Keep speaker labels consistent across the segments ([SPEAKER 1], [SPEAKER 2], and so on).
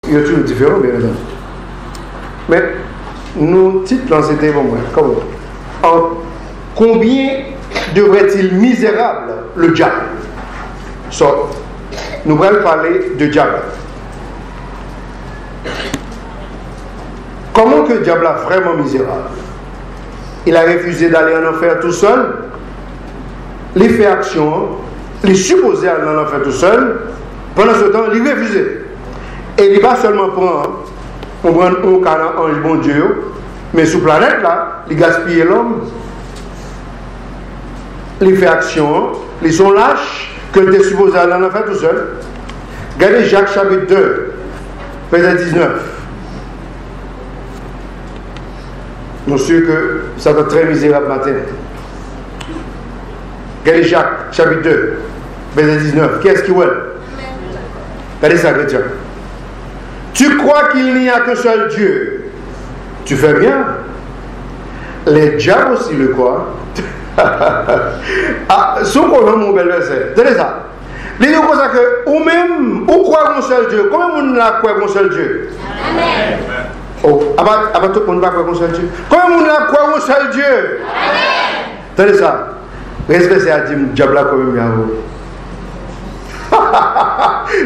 [SPEAKER 1] Il y a toujours différent, bien entendu. Mais nos titres, c'était bon, comment? Combien devrait-il misérable le diable? Nous allons parler de diable. Comment que le diable est vraiment misérable? Il a refusé d'aller en enfer tout seul. Il fait action. Il est supposé aller en enfer tout seul. Pendant ce temps, il refuse. Et il va seulement prendre un ange bon Dieu, mais sur la planète là, il gaspille l'homme. Il fait action. Ils sont lâches que tu es supposé aller en enfer tout seul. Regardez Jacques chapitre 2, verset 19. Nous sommes sûrs que ça doit être très misérable matin. Regardez Jacques chapitre 2, verset 19. Qu'est-ce qu'il veut? Regardez ça, chrétien. Tu crois qu'il n'y a qu'un seul Dieu? Tu fais bien. Les diables aussi le croient. Son qu'on mon bel verset. Tenez ça. Les deux comme ça que, ou même, ou croit qu'un seul Dieu. Comment on a croit qu'un seul Dieu? Amen. Oh, avant tout le monde va croire qu'un seul Dieu. Comment on a croit qu'un seul Dieu? Amen. Tenez ça. Respectez à dire, diable quand même y'a.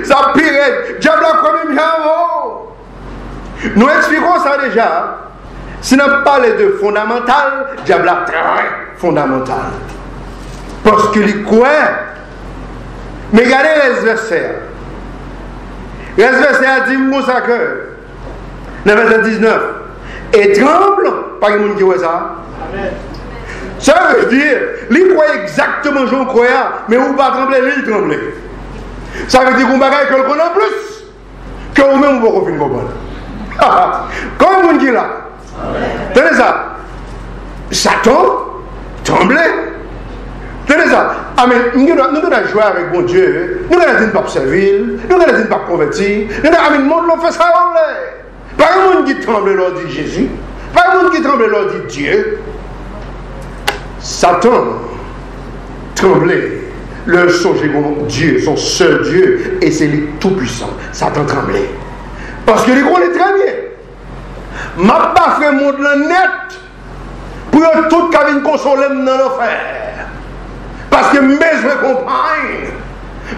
[SPEAKER 1] Ça pire, diable quand même y'a. Nous expliquons ça déjà. Si on parle de fondamental, diable est très fondamental. Parce qu'il croit. Mais regardez les versets. Les versets a dit mon sacre. Dans le verset 19. Et tremble, pas qu'il y ait qui voit ça. Amen. Ça veut dire, il croit exactement je crois, mais vous ne pas trembler, il tremble. Ça veut dire qu'on va que le connaît plus que vous-même vous pouvez comprendre. Comme vous dites là. Tenez ça. Satan tremblait. Tenez ça. Amen. Nous devons jouer avec bon Dieu. Nous devons pas servir. Nous devons pas convertir. Amen. Le monde fait ça. Pas un monde qui tremble lors de Jésus. Pas un monde qui tremble lors de Dieu. Satan tremblait. Leur songe mon Dieu, son seul Dieu, et c'est lui tout puissant. Satan tremblait. Parce que les gros est très bien. M'a pas fait monde net pour tout cabine consoler dans l'enfer. Parce que mes je compagne.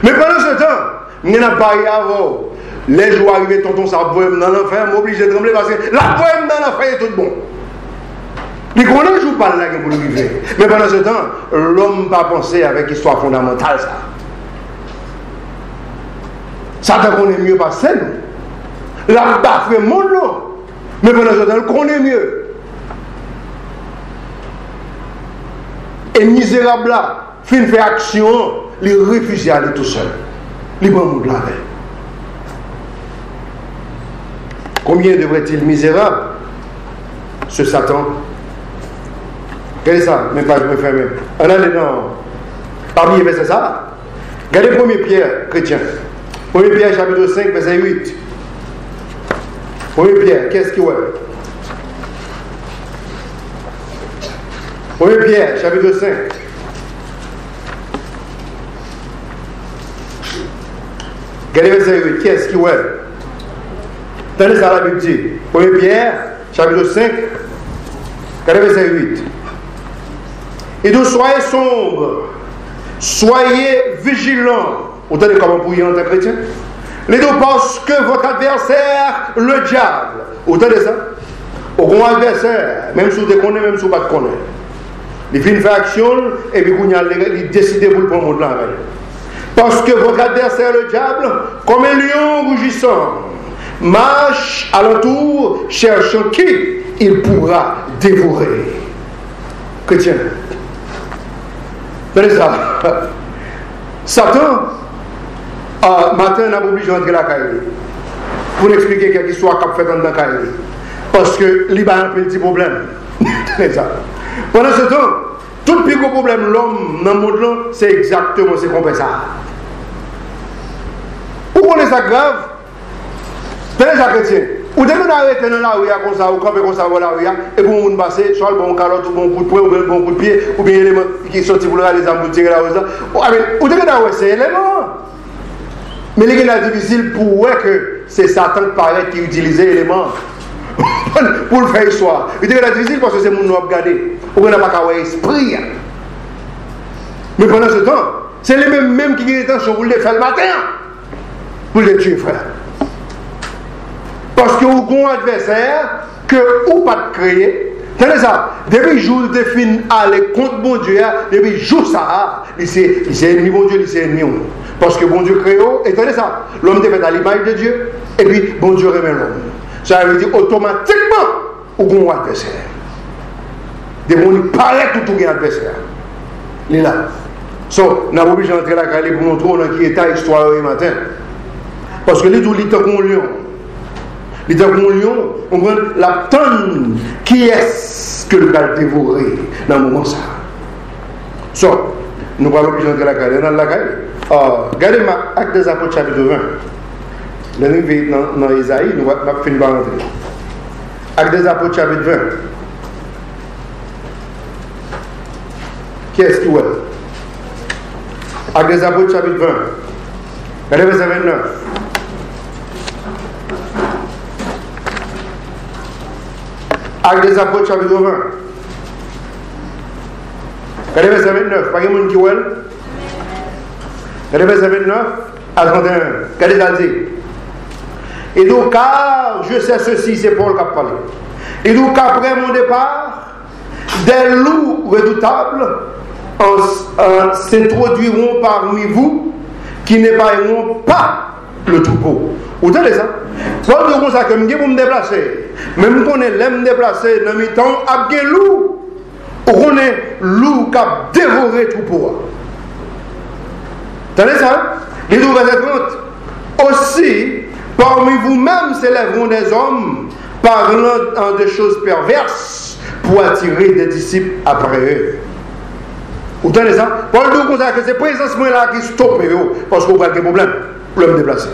[SPEAKER 1] Mais pendant ce temps, il n'y a pas avant. Les jours arrivés, tonton, ça bohème dans l'enfer, m'oblige de trembler parce que la bohème dans l'enfer est tout bon. Les gros ne jouent pas là pour le vivre. Mais pendant ce temps, l'homme n'a pas pensé avec l'histoire fondamentale ça. Satan connaît mieux pas celle. La bas fait mon lot. Mais pendant ce temps, il connaît mieux. Et misérable là, fin fait action, il refuse d'aller tout seul. Il prend mon là. Combien devrait-il misérable ce Satan? Regardez ça, même pas je me ferme. On a les noms. Parmi les versets ça. Regardez 1 Pierre, chrétien. 1 Pierre, chapitre 5, verset 8. 1 Pierre, qu'est-ce qu'il y a? 1 Pierre, chapitre 5. Regardez verset 8, qu'est-ce qu'il y a? Tenez ça, la Bible dit. 1 Pierre, chapitre 5. Regardez verset 8. Et donc soyez sombres, soyez vigilants. Vous entendez comment pour y en tant que chrétien? Les deux parce que votre adversaire, le diable, vous entendez ça? Au grand adversaire, même si vous connaissez, même si vous ne connaissez pas. Il fait une fait action et puis il décide pour le prendre le monde là. Parce que votre adversaire, le diable, comme un lion rougissant, marche alentour, cherchant qui il pourra dévorer. Chrétien. Tenez ça. Satan, matin, on a obligé d'entrer dans la caille. Pour expliquer quelque histoire qu'a fait dans la caille. Parce que il y a un petit problème. Tenez ça. Pendant ce temps, tout le plus gros problème, l'homme dans le monde, c'est exactement ce qu'on fait ça. Pourquoi est ça grave? Tenez ça, chrétien. Ou dès qu'on arrête dans la rue, comme ça, ou camper comme ça dans la rue, et pour nous passer, soit le bon calotte, ou bon coup de poing, ou le bon coup de pied, ou bien l'élément qui sortit pour les âmes pour tirer la rue. Ou dès qu'on arrête, c'est l'élément. Mais les gens sont difficiles pour voir que c'est Satan qui paraît qui utilise l'élément pour le faire histoire. Il est difficile parce que c'est mon nom à regarder. Ou on n'a pas qu'à esprit. Mais pendant ce temps, c'est les mêmes qui ont l'intention pour le faire le matin. Pour le tuer, frère. Parce que vous avez un adversaire que vous pas créer. Tenez ça, depuis le jour de fin aller contre bon Dieu, depuis le jour ça, c'est ennemi bon Dieu, c'est ennemi. Parce que bon Dieu crée, et tenez ça, l'homme est fait à l'image de Dieu, et puis bon Dieu remet l'homme. Ça veut dire automatiquement, vous avez un adversaire. Des gens qui paraissent tout un adversaire. Il est là. So, nous avons obligé d'entrer là pour montrer dans qui état l'histoire le matin. Parce que les deux, ils sont comme un lion. Il dit mon lion, on prend la tonne qui est-ce que le va dévorer dans le moment ça. So, nous allons plus entrer la caille. Dans la caille, regardez Actes des Apôtres chapitre 20. Là, nous sommes dans Isaïe, nous allons finir par entrer. Actes des Apôtres chapitre 20. Qui est-ce qui est? Actes des Apôtres chapitre 20. Regardez verset 29. Actes des Apôtres chapitre 20. Regardez verset 29. Pas de monde qui voit. Regardez verset 29 à 31. Regardez ça dit. Et donc, car je sais ceci, c'est Paul qui a parlé. Et donc, après mon départ, des loups redoutables s'introduiront parmi vous qui n'épargneront pas le troupeau. Vous entendez ça? Paul dit comme ça que je vais me déplacer. Même quand on est me déplacer dans le temps, il y a des loups. On est loup qui a dévoré le troupeau. Vous entendez ça? Les loups verset 30. Aussi, parmi vous-même s'élèveront des hommes parlant de choses perverses pour attirer des disciples après eux. Vous entendez ça? Paul dit comme ça que c'est précisément là qui stoppe parce qu'on n'a pas de problème pour le déplacer.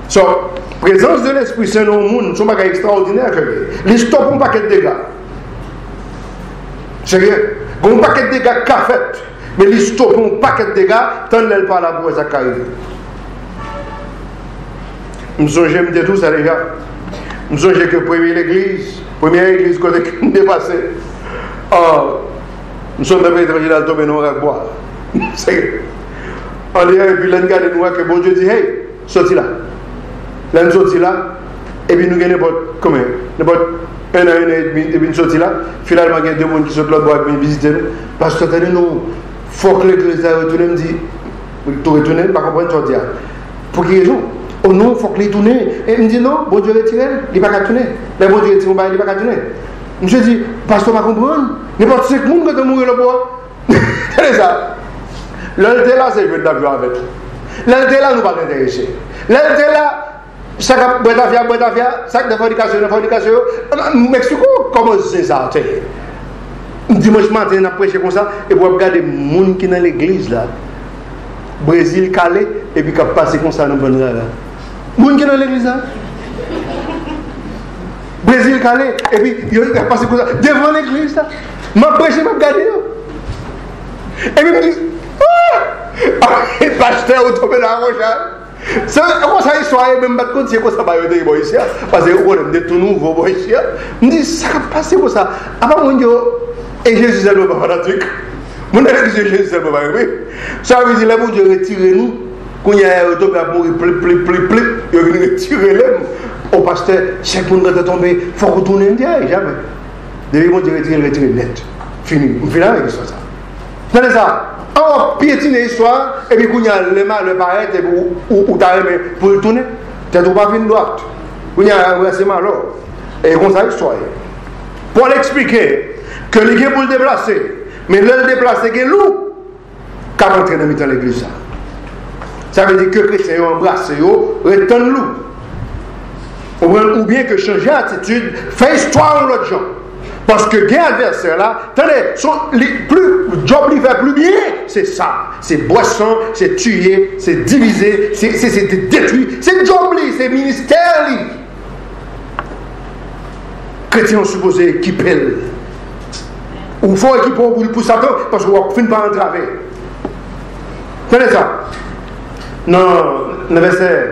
[SPEAKER 1] So, présence de l'Esprit Saint dans le monde, c'est un bagage extraordinaire. Les stoppent un paquet de dégâts. Sérieux? Un paquet de dégâts qu'a fait, mais les stoppent un paquet de dégâts tant qu'elle parle à pour ça qui arrive. Je me souviens de tout ça déjà. Je me souviens que première église côté qui me dépassait. Nous sommes des étrangers dans le domaine de bois. Sérieux? On dit, et puis l'un garde nous que bon Dieu dit, hey, sorti là. Là, nous sortis là, et puis nous avons n'importe un an et demi, et puis nous sortis là. Finalement, il y a deux personnes qui sont là pour venir visiter nous. Parce que nous, il faut que l'église retourne, me dit, tu retournes, pas comprendre ce que tu dis. Pour quelle raison? Oh non, il faut que les tourne. Et il me dit non, bon Dieu retire, il n'est pas qu'à tourner. Mais bon Dieu retire, il n'est pas qu'à tourner. Je dis, pasteur, pas comprendre. N'importe qui monde que tu mourir le bois. C'est ça. L'un là, c'est le d'avion avec. L'un là, nous pas intéressés. L'un là, sac de fornication, m'explique comment c'est ça. Dimanche matin, on a prêché comme ça, et vous regardez les gens qui sont dans l'église là, Brésil, Calais, et puis qui passé comme ça dans le bon là. Les gens qui sont dans l'église là, Brésil, Calais, et puis ils ont passé comme ça devant l'église là. Je prêché, je regarde. Et puis je me dis, pasteur, vous tombez dans la roche. C'est comme ça, histoire, même pas de compte, c'est comme ça, ici. Parce que vous avez tout nouveau ici. Je me dis, ça va passer comme ça. Avant, mon Dieu, et Jésus est le papa d'un truc. Mon Dieu, Jésus est le papa. Ça veut dire, là, mon Dieu, retirez-nous. Quand il y a un auto qui a mouru, il vient retirer les au pasteur, chaque monde qui est tombé, il faut retourner jamais. Depuis mon Dieu, retirer net. Fini. On finit avec ça. Tenez ça. On piétine l'histoire, et puis quand il y a le mal, le paraître, ou tu as aimé pour le tourner, tu n'as pas vu une droite. Quand il y a un versement alors, et comme ça, l'histoire. Pour l'expliquer, que les gens pour le déplacer, mais le déplacer, c'est loup, qui a entré dans l'église. Ça veut dire que les chrétiens ont embrassé, retenent loup. Ou bien que changer d'attitude, fait histoire de l'autre gens. Parce que les adversaires là, attendez, le job lui fait plus bien, c'est ça. C'est boisson, c'est tuer, c'est diviser, c'est détruire. C'est job lui, c'est ministère lui. Chrétiens sont supposés équiper. Ou il faut équiper pour Satan, parce qu'on ne finit pas entraver. Tenez ça. Non, le verset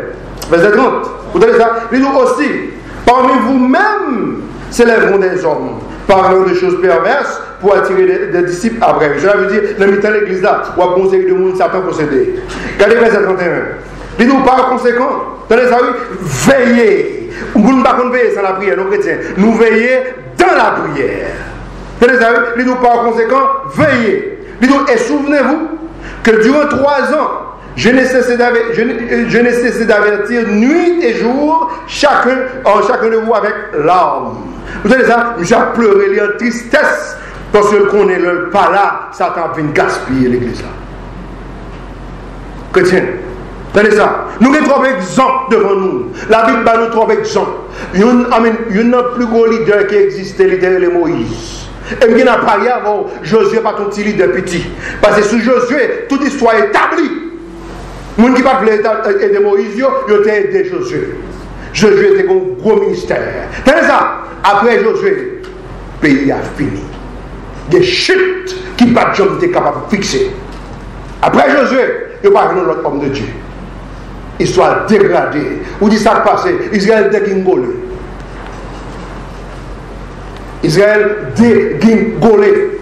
[SPEAKER 1] Verset 30. Vous entendez ça? Il dit aussi, parmi vous-même s'élèveront des hommes, parlant de choses perverses pour attirer des disciples après. Je veux dire, dans le temps de l'église là, où a conseillé de monde Satan possédé. Regardez verset 31. Il dit par conséquent, attendez ça, oui, veillez. Nous ne pouvons pas veiller sans la prière, nos chrétiens. Nous veillons dans la prière. Attendez ça, oui, il dit par conséquent, veillez. Il dit, et souvenez-vous que durant 3 ans, je n'ai cessé d'avertir nuit et jour chacun de vous avec larmes. Vous savez ça? J'ai pleuré, il y a tristesse parce qu'on est le pas là, Satan vient gaspiller l'église là. Chrétien, tenez ça. Nous avons 3 exemples devant nous. La Bible bat nous 3 exemples. Il y a un plus gros leader qui existait, le Moïse. Et il n'y a pas avant Josué, pas ton petit leader petit. Parce que sous Josué, toute histoire est établie. Les gens qui ne voulaient pas aider Moïse, ils ont aidé Josué. Josué était un gros ministère. Tenez ça. Après Josué, le pays a fini. Des chutes qui pas de été capable de fixer. Après Josué, il n'y a pas de l'autre homme de Dieu. Histoire dégradée. Où dit ça passé? Israël dégingolé. Israël dégingolé.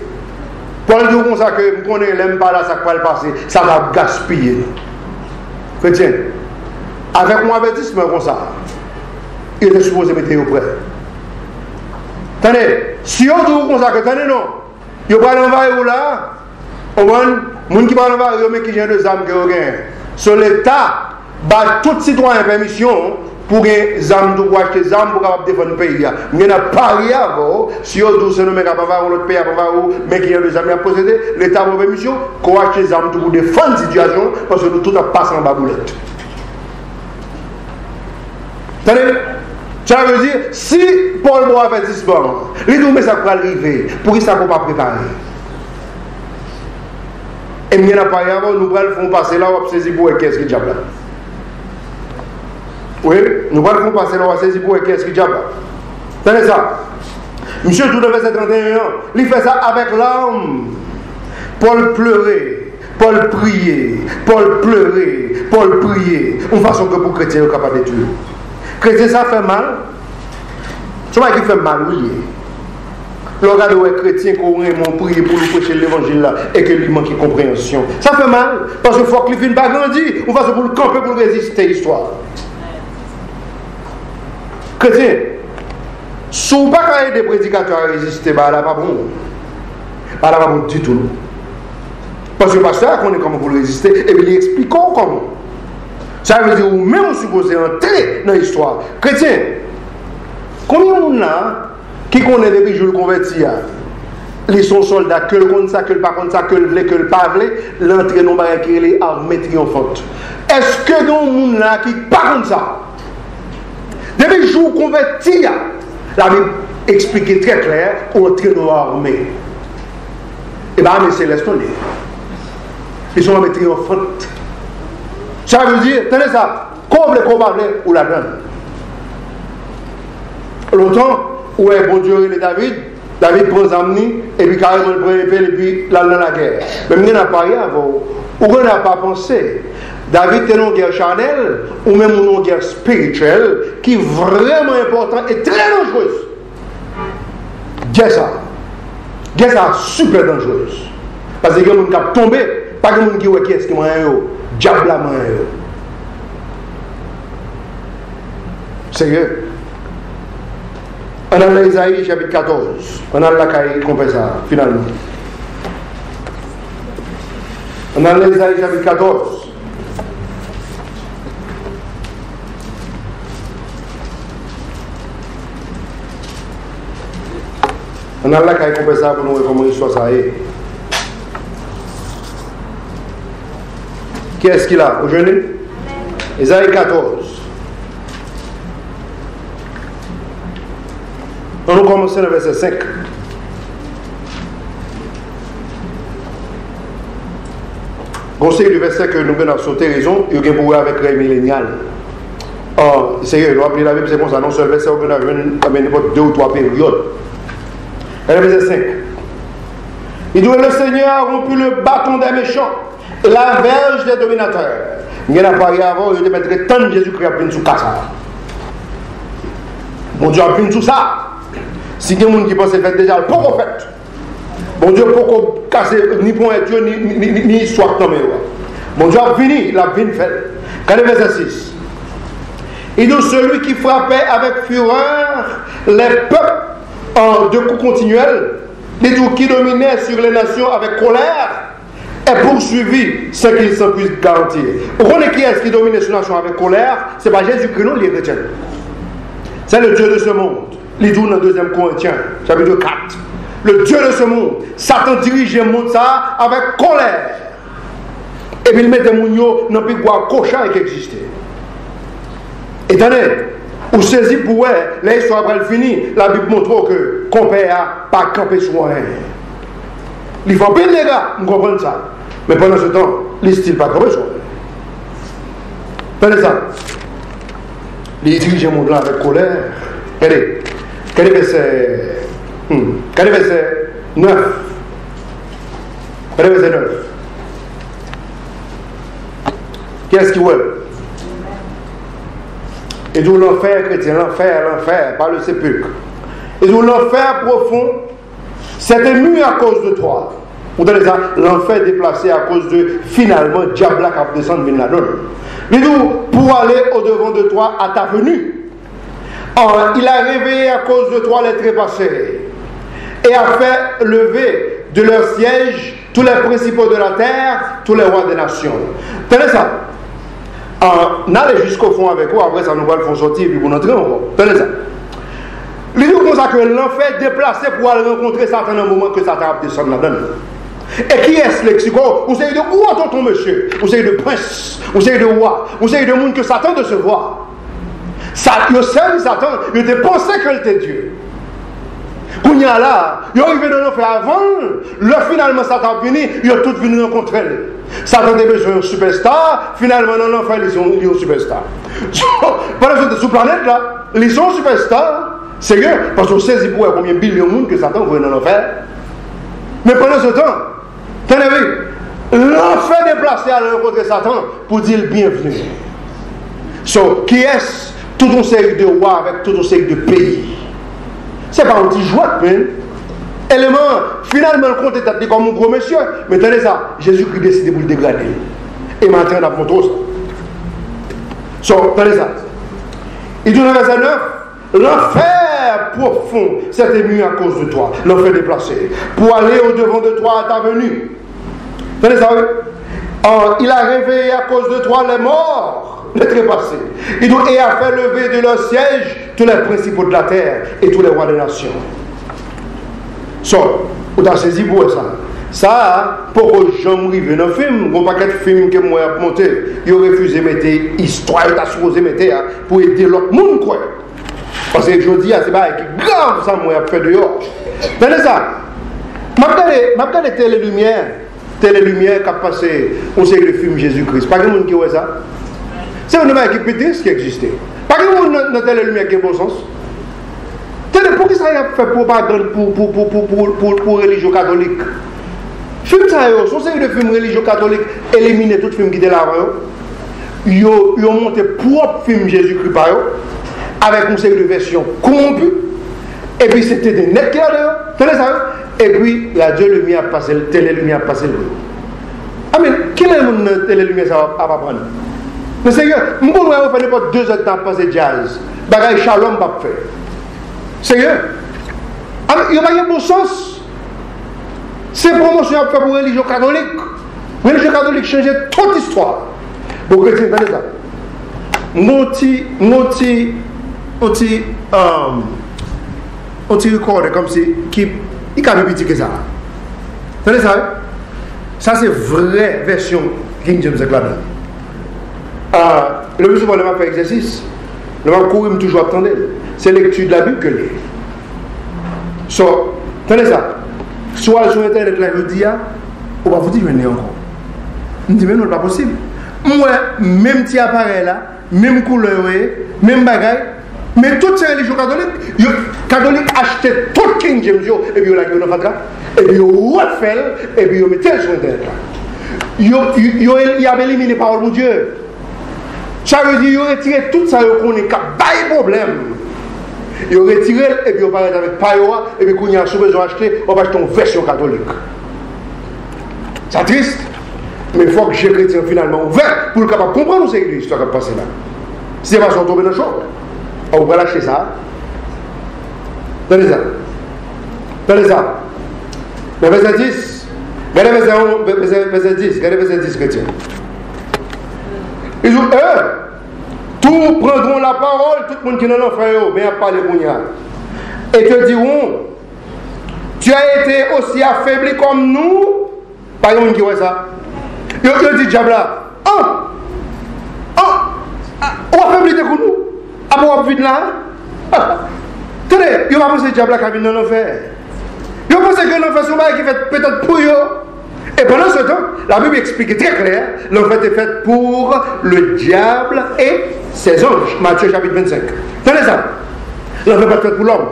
[SPEAKER 1] Paul dit comme ça que je connais l'aime pas là, ça va le passer. Ça va gaspiller. Chrétien, avec mon avertissement comme ça, il était supposé mettre au prêt. Attendez, si on dit comme ça, que attendez non, il va l'envahir là, au moins, les gens qui vont l'envahir, mais qui viennent de âmes qui ont gagné. Sur l'État, bat tout citoyen permission pour que les âmes pour acheter des âmes pour défendre le pays. Il n'y a pas rien avant, si on dit que nous avons l'autre pays, mais qui a des âmes à posséder, l'État a permission pour acheter des âmes pour défendre la situation, parce que nous tout passe en baboulette. Attendez, ça veut dire, si Paul doit avertissement, les deux messages pour arriver, pour qu'ils ne soient pas préparés. Et il n'y a pas rien avant, nous allons passer là, on va saisir pour qu'est-ce qui diable là. Oui, nous allons passer là, on va saisir pour qu'est-ce qui diable là. Tenez ça. Monsieur, tout le verset 31, il fait ça avec l'âme. Paul pleurait, Paul priait, Paul pleurait, Paul priait. Une façon que pour chrétien, il est capable de tuer. Chrétien, ça fait mal. C'est pas qui fait mal, oui. Le regard de chrétien qui ont prié pour nous prêcher l'évangile là et que lui manque de compréhension. Ça fait mal parce qu'il faut que les filles pas grandir. On va se pour le camper pour résister à l'histoire. Chrétien, si vous n'avez pas des prédicateurs à résister, bah là pas bon. Bah là pas bon du tout. Parce que le pasteur connaît comment vous résister et puis il explique comment. Ça veut dire ou même supposé entrer dans l'histoire. Chrétien, combien de monde là qui connaît depuis que je le convertis, ils sont soldats, que le contre ça, que le pas contre ça, que le voulait, que le pas voulait, l'entrée non pas qui les armées triomphante. Est-ce que dans le monde là qui pas comme ça? Depuis que je vous convertis, la Bible explique très clair, entrer dans l'armée. Et bien, mais c'est laisse tomber. Ils sont armées triomphantes. Ça veut dire, tenez ça, comme le combat ou la donne. Longtemps, où est bon Dieu et David prend les amis et puis carrément il prend l'épée et puis là dans la guerre. Mais il n'y a pas rien avant. Ou on n'a pas pensé. David est une guerre charnelle ou même une guerre spirituelle qui est vraiment importante et très dangereuse. Guerre ça. Guerre ça super dangereuse. Parce que il y a des gens qui ont tombé, pas de gens qui ont qui m'a diable la main. Sérieux. On a l'Ésaïe chapitre 14. On a la caille qu'on fait ça, finalement. On a l'Ésaïe chapitre 14. On a la caille qu'on fait ça pour nous voir comment l'histoire ça est. Qui est-ce qu'il a aujourd'hui? Ésaïe 14. On va commencer le verset 5. Conseil du verset que nous venons sauter raison, il y a un pouvoir avec les millénial. Oh, sérieux, nous appelons la Bible, c'est comme ça, non seulement verset, on a n'importe 2 ou 3 périodes. Et le verset 5. Il dit, le Seigneur a rompu le bâton des méchants, la verge des dominateurs. Il y a un appareil avant, il y a des tant de Jésus-Christ à venir sous ça. Bon Dieu a venir sous ça. Si il y a des gens qui pensent faire déjà, le pauvre fait. Bon Dieu, pour casser ni pour un Dieu, ni histoire de bon Dieu a venu, il a venu faire. Regardez verset 6. Et donc celui qui frappait avec fureur les peuples en deux coups continuels, qui dominait sur les nations avec colère, est poursuivi sans qu'il s'en puisse garantir. Vous connaissez qui est-ce qui domine sur les nations avec colère? Ce n'est pas Jésus-Christ, non, les chrétiens. C'est le Dieu de ce monde. Il dit dans 2 Corinthiens, chapitre 4. Le Dieu de ce monde, Satan dirige le monde ça avec colère. Et puis il met des mounions dans le pays cochon qui existait. Et attendez, vous saisissez pour elle, l'histoire après finie, la Bible montre que qu'on peut pas camper sur rien. Il faut bien les gars, vous comprenez ça. Mais pendant ce temps, il style pas camper sur rien. Attendez ça. Il dirige le monde là avec colère. Regardez, quel est verset 9. Regardez verset 9. Qu'est-ce qu'il veut? Et d'où l'enfer chrétien, l'enfer, par le sépulcre. Et d'où l'enfer profond, c'est ému à cause de toi. Vous avez ça, l'enfer déplacé à cause de, finalement, diable qui a descendu de la donne. Et d'où, pour aller au-devant de toi à ta venue, il a réveillé à cause de toi les trépassés et a fait lever de leur siège tous les principaux de la terre, tous les rois des nations. Tenez ça. On allait jusqu'au fond avec vous, après ça nous va le faire sortir et puis vous entrer encore. Tenez ça. Il dit comme ça que l'enfer déplacé pour aller rencontrer Satan dans le moment que Satan a descendu là-dedans. Et qui est ce lexico? Vous savez de où attend ton monsieur? Vous savez de prince? Vous savez de roi? Vous savez de monde que Satan de se voir? Yo servi Satan, yo te pensé que était Dieu. Quand il y a là, yo arrivé dans l'enfer avant, là finalement Satan est venu, yo tout venu rencontrer. Satan a besoin d'un superstar, finalement dans l'enfer ils sont un superstar. Par exemple, sur la planète là, ils sont superstars, c'est que, parce qu'on sait pour combien de millions de monde que Satan veut dans l'enfer. Mais pendant ce temps, tenez vu, l'enfer déplacé à rencontrer Satan pour dire bienvenue. So, qui est-ce? Tout un série de rois avec tout un série de pays. C'est pas un petit joie, mais élément, finalement, le compte est appelé comme un gros monsieur. Mais tenez ça, Jésus-Christ décide pour le dégrader. Et maintenant, on a montré ça. So, tenez ça. Il dit dans le verset 9, l'enfer profond s'est ému à cause de toi, l'enfer déplacé, pour aller au-devant de toi à ta venue. Tenez ça, oui. Il a réveillé à cause de toi les morts. Les trépassés. Et a fait lever de leur siège tous les principaux de la terre et tous les rois des nations. So, vous avez saisi pour ça. Ça, pour que j'en arrive dans le film, il n'y a pas de film que moi j'ai monté. Ils ont refusé de mettre histoire, ils ont supposé mettre pour aider l'autre monde. Quoi. Parce que je dis, c'est pas grave ça, moi j'ai fait dehors. Tenez ça. Je regarde Télé-Lumière qui a passé au série de film Jésus-Christ. Pas de monde qui voit ça. C'est un homme qui pétisse qui existait. Pas que nous dans telle lumière qui a bon sens. Pour qui ça a fait propagande pour religion catholique? Film ça, son série de films religieux catholiques, éliminer tout film qui était là avant. Ils ont monté propre film Jésus-Christ par eux, avec une série de versions corrompues. Et puis c'était des nets qui allaient. Et puis la Dieu lumière a passé, le télé-lumière a passé. Ah mais quel est le télé-lumière ça va prendre? Mais Seigneur, je ne peux pas faire 2 heures de temps passer jazz. Bagaille Shalom va faire. Seigneur, il n'y a pas de bon sens. C'est promotion à faire pour la religion catholique. La religion catholique changeait toute l'histoire. Pour chrétiens, regardez ça. On t'y recorde comme si il a plus petit que ça. Vous savez ça? Ça c'est vraie version King James là-dedans. Le monsieur va faire exercice. Le va courir toujours attendre. C'est lecture de la Bible que j'ai. So, tenez ça. Soit sur internet là, je dis, on va vous dire, venez encore. Je dis, mais non, pas possible. Moi, même petit appareil là, même couleur, même bagaille, mais toutes ces religions catholiques, les catholiques achetaient tout King James, et puis ils l'ont fait là, et puis ils ont refait, et puis ils ont mis sur internet là. Ils avaient éliminé la parole de Dieu. Ça veut dire qu'ils retirent tout ça, ils connaissent pas problème. Ils retirent et puis ils parlent avec Payoa et puis quand ils ont besoin d'acheter, on va acheter une version catholique. C'est triste, mais il faut que les chrétiens finalement ouverts pour être capable de comprendre ce qui est l'histoire qui est passée là. Si c'est pas ça, on tombe dans le choc. On va lâcher ça. Tenez ça. Tenez ça. Le verset 10. Regardez verset 10. Regardez verset 10, chrétien. Ils ont eux. Tous prendront la parole, tout le monde qui n'en a fait, mais à parler et te diront, tu as été aussi affaibli comme nous. Pas un monde qui voit ça. Il dit, diable là, on affaibli de nous. Après, on va vite là. Tenez, il va penser que diable là qui vient dans l'enfer. Il pense que l'enfer c'est un qui fait peut-être pour eux. Et pendant ce temps, la Bible explique très clair, l'enfer est fait pour le diable et ses anges. Matthieu chapitre 25. Tenez ça. L'enfer n'est pas fait pour l'homme.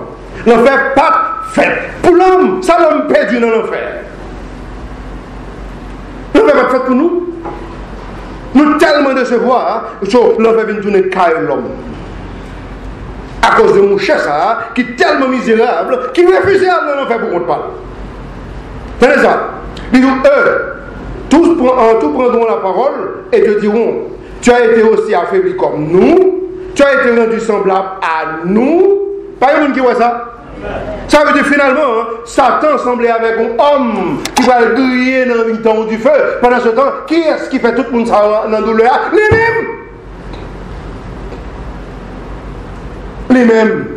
[SPEAKER 1] L'enfer n'est pas fait pour l'homme. Ça l'homme perdu dans l'enfer. L'enfer n'est pas fait pour nous. Nous tellement décevoir, l'enfer vient tourner caille l'homme. À cause de mon chef qui est tellement misérable, qui refuse à l'enfer pour qu'on te parle. Tenez ça. Ils disent, tous prendront la parole et te diront, tu as été aussi affaibli comme nous, tu as été rendu semblable à nous. Pas un monde qui voit ça. Ça veut dire finalement, Satan semblait avec un homme qui va le griller dans le temps du feu. Pendant ce temps, qui est-ce qui fait tout le monde ça dans la douleur? Les-mêmes. Les-mêmes.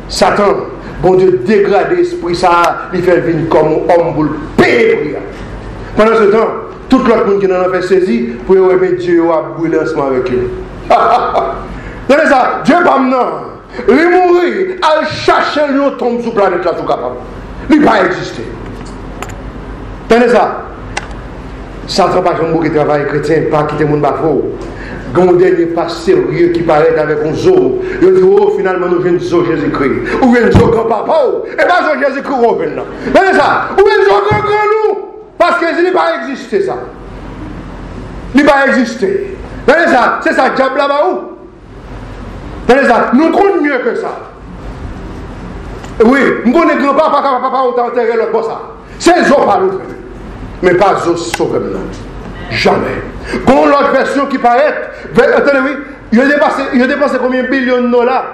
[SPEAKER 1] Satan, bon Dieu, dégradé l'esprit, ça, il fait venir comme un homme pour le payer. Pendant ce temps, tout l'autre monde qui en a fait saisir, pour remettre Dieu à brûler ensemble avec eux. Tenez ça, Dieu pas maintenant. Il mourir, à chercher une tombe sur la planète là, tout capable. Il ne va pas exister. Tenez ça. Satan pas un mot qui travaille chrétien, pas quitter mon bafo. Un dernier pas sérieux qui paraît avec un zoo. Il dit, oh, finalement, nous venons de zoo Jésus-Christ. Ou venons de zoo grand-papa. Et pas zoo Jésus-Christ, on vient là. Tenez ça. Ou venons de zoo grand-nous. Parce qu'il ne va pas exister, ça. Il ne va pas exister. Tenez ça. C'est ça, diable là-bas où? Tenez ça. Nous connaissons mieux que ça. Oui, nous connaissons grand-papa, papa, autant enterrer l'autre pour ça. C'est zoo par l'autre. Mais pas zoo sauvé maintenant. Jamais. Quand l'autre version qui paraît, attendez, oui, il a dépensé combien de millions de dollars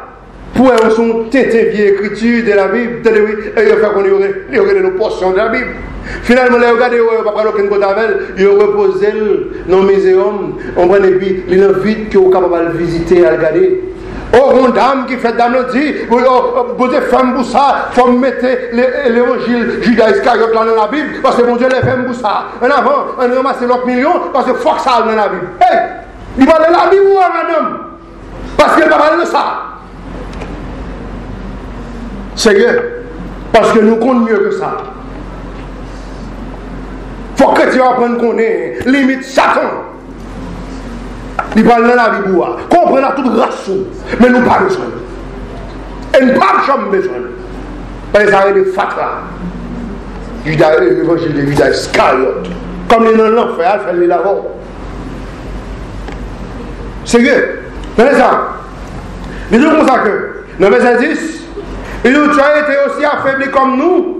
[SPEAKER 1] pour son tété vieille écriture de la Bible, attendez, oui, et il a fait qu'on y aurait nos portions de la Bible. Finalement, les regardez, il va pas aucun côté avec, il a reposé dans le muséum, on prend et puis il invite que vous capable de visiter, à regarder. Oh, une dame qui fait dame le dit, vous êtes femme pour ça, il faut mettre l'évangile Judas Iscariote là dans la Bible, parce que mon Dieu les femmes pour ça. En avant, on ramasse l'autre million, parce que faut que ça dans la Bible. Hey, il parle de la Bible ou madame? Parce qu'il va parler de ça. Sérieux, parce que nous connaissons mieux que ça. Il faut que tu apprennes qu'on est limite Satan. Il parle dans la Bible. Comprenez toute race. Mais nous pas besoin. Et nous pas besoin. Parce que ça a des fatra. L'évangile de Judas Iscariote. Comme les non l'enfer, il fait les lavants. Sérieux. Tenez ça. Il dit comme ça que, dans le verset 10, il dit, tu as été aussi affaibli comme nous.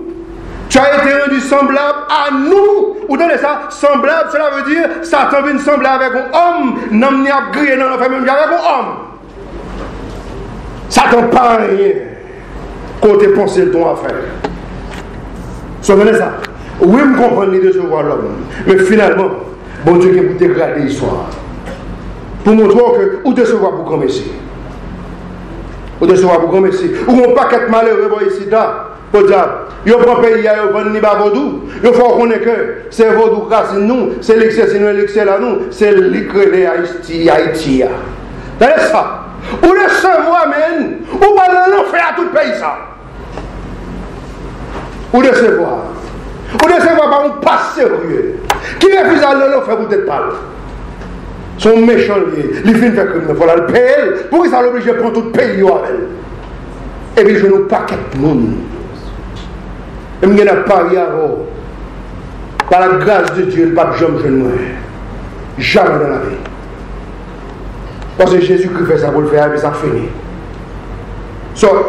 [SPEAKER 1] Tu as été rendu semblable à nous. Vous donnez ça? Semblable, cela veut dire Satan vient sembler avec un homme. N'en n'y a grillé dans l'enfer même avec un homme. Satan pas rien. Côté penser le ton à faire. Souvenez ça. Oui, je comprends les deux voir l'homme. Mais finalement, bon Dieu qui vous dégrader l'histoire. Pour montrer que vous décevoir pour commencer. Vous décevoir pour commencer. Ou on pas qu'être malheureux ici là. Au diable, il prend pays, il prend ni vaudou. Il faut reconnaître que c'est vaudou racine nous, c'est l'excès à nous, c'est l'écrelé Haïti. C'est ça. Ou le savoir, même, ou pas l'enfer à tout pays ça. Ou le savoir. Ou le savoir par un pas sérieux. Qui refuse à l'enfer pour peut-être pas. Son méchant lié, il finit faire crime, il faut le payer. Pour ça l'oblige de prendre tout le pays avec elle. Et puis je ne paquet de monde. Et je n'ai pas rien par la grâce de Dieu, le pape jamais je ne jamais dans la vie. Parce que Jésus-Christ fait ça pour le faire, et puis ça finit.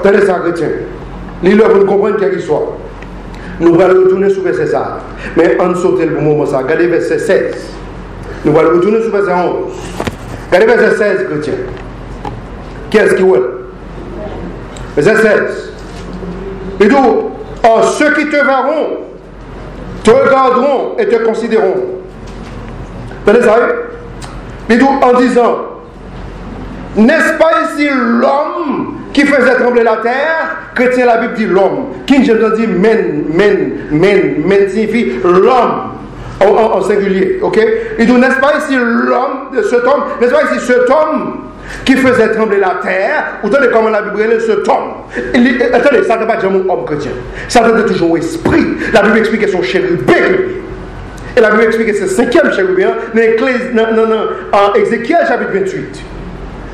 [SPEAKER 1] Tenez ça, chrétien. Lisez-le pour nous comprendre quelle histoire. Nous allons retourner sur verset ça. Mais on saute le bon moment ça. Regardez verset 16. Nous allons retourner sur verset 11. Regardez verset 16, chrétien. Qu'est-ce qu'il veut? Verset 16. Et donc, ceux qui te verront, te regarderont et te considéreront. Tenez ça, et donc, en disant, n'est-ce pas ici l'homme qui faisait trembler la terre? Chrétien, la Bible dit l'homme. King James dit men signifie l'homme en singulier. Ok? Et donc, n'est-ce pas ici l'homme de cet homme? N'est-ce pas ici cet homme qui faisait trembler la terre? Vous entendez comment la Bible est cet homme? Attendez, ça ne pas dire mon homme chrétien. Ça donne toujours esprit. La Bible explique son chérubin. Et la Bible explique que c'est le 5e chérubin dans Ézéchiel chapitre 28.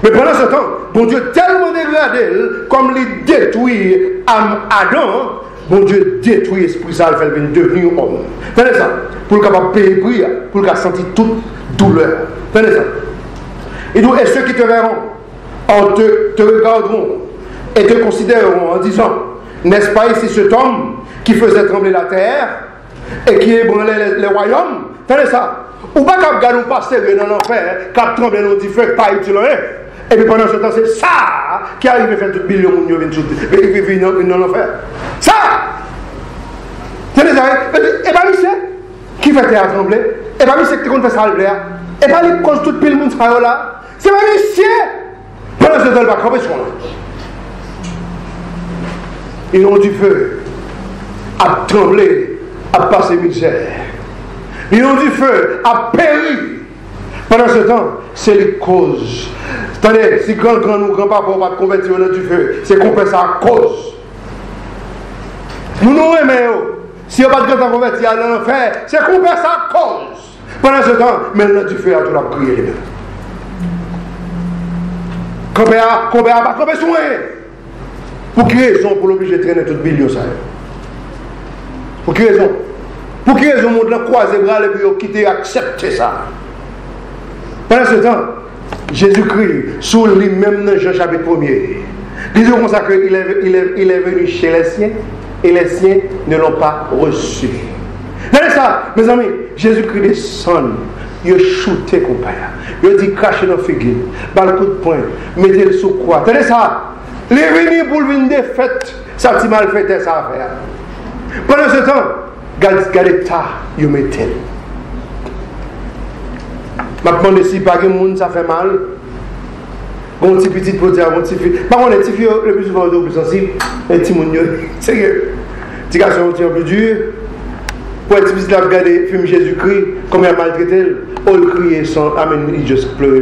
[SPEAKER 1] Mais pendant ce temps, bon Dieu tellement dégradé, comme il détruit Adam, bon Dieu détruit l'esprit ça, il fait devenir homme. Tenez ça, pour le capable payer prix, pour le sentir toute douleur. Tenez ça. Et donc, et ceux qui te verront, te regarderont et te considéreront en disant, n'est-ce pas ici cet homme qui faisait trembler la terre et qui ébranlait les royaumes? Tenez ça. Ou pas qu'à regarder un pasteur dans l'enfer, qu'à trembler dans le feu, pas utile. Et puis pendant ce temps, c'est ça qui arrive à faire tout million de gens qui vivent dans l'enfer. Ça! Tenez ça. Et pas monsieur qui fait théâtre trembler. Et pas monsieur qui fait ça le plaire. Et pas lui cause tout le monde là. C'est pas monsieur. Pendant ce temps, il va camper sur là. Ils ont du feu à trembler, à passer misère. Ils ont du feu à périr. Pendant ce temps, c'est les causes. Attendez, si grand ou grand-papa va convertir dans du feu, c'est qu'on fait ça à cause. Nous nous aimons. Si on va pas de grand convertir dans l'enfer, c'est qu'on fait ça à cause. Pendant ce temps, maintenant du feu à tout la prière. Qu'on fait pas qu'on fait soin. Pour quelle raison pour l'obliger de traîner toute billion ça? Pour quelle raison? Pour quelle raison le monde a croisé bras et puis quitter accepter ça? Pendant ce temps, Jésus-Christ, sous lui-même dans Jean chapitre 1er, disons comme ça qu'il est venu chez les siens et les siens ne l'ont pas reçu. Regardez ça, mes amis, Jésus-Christ descend, il a shooté comme ça, il a dit cracher dans le figuier, par le coup de poing, mettez-le sous croix. Regardez ça, il est venu pour une défaite, ça a mal fait ça à faire. Pendant ce temps, regardez ça, il mettez. Maintenant, si pas de monde, ça fait mal. Bon, petit petit pour dire, bon petit fille. Par contre, les petits filles, le plus souvent, le plus sensible, les petits mounions, c'est que les garçons sont un peu durs. Pour les petits là, regarder le film Jésus-Christ, comme il a maltraité, il criait sans, amen, il juste pleurait.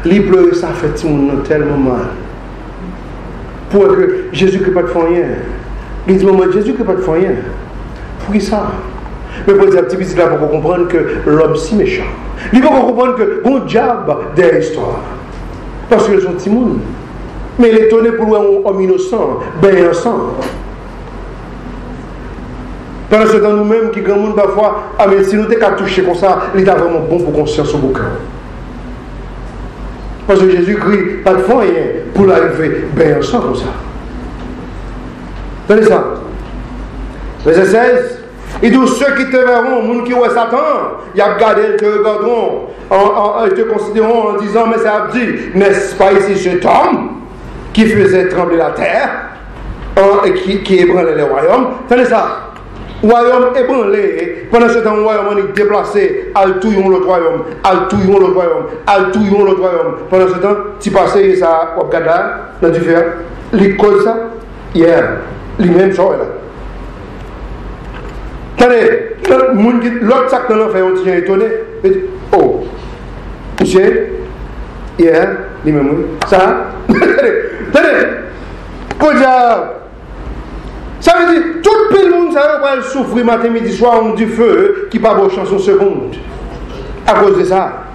[SPEAKER 1] Il pleurait, ça fait tout le monde tellement mal. Pour que Jésus-Christ pas de rien. Il dit, maman, Jésus-Christ pas de rien. Pour qui ça? Mais pour dire, petit là, pour comprendre que l'homme si méchant. Il faut comprendre que bon diable des histoires. Parce qu'ils sont petits monde. Mais il est étonné pour un homme innocent, bien innocent. Pendant ce temps, nous-mêmes, qui grand monde parfois, ah mais si nous t'es qu'à toucher comme ça, il est vraiment bon pour conscience au bouquin. Parce que Jésus-Christ, pas de fond rien pour l'arriver bien innocent comme ça. Tenez ça. Verset 16. Et tous ceux qui te verront, les gens qui voient Satan, ils regardent, te regarderont, ils te considéreront en disant, mais ça a dit, n'est-ce pas ici cet homme qui faisait trembler la terre, et qui ébranlait les royaumes? Tenez ça. Royaume ébranlé, pendant ce temps, le royaume est déplacé, altouillons l'autre royaume, altouillons l'autre royaume, altouillons l'autre royaume. Pendant ce temps, tu passes ça, au Gada, dans du fer, les causes ça, hier, les mêmes choses là. Tenez, l'autre sac de l'enfer, on tient étonné. Oh, monsieur, hier, les mêmes, ça, tenez, quoi diable? Ça veut dire, tout le monde va souffrir matin, midi, soir, on du feu qui part aux chansons secondes. À cause de ça.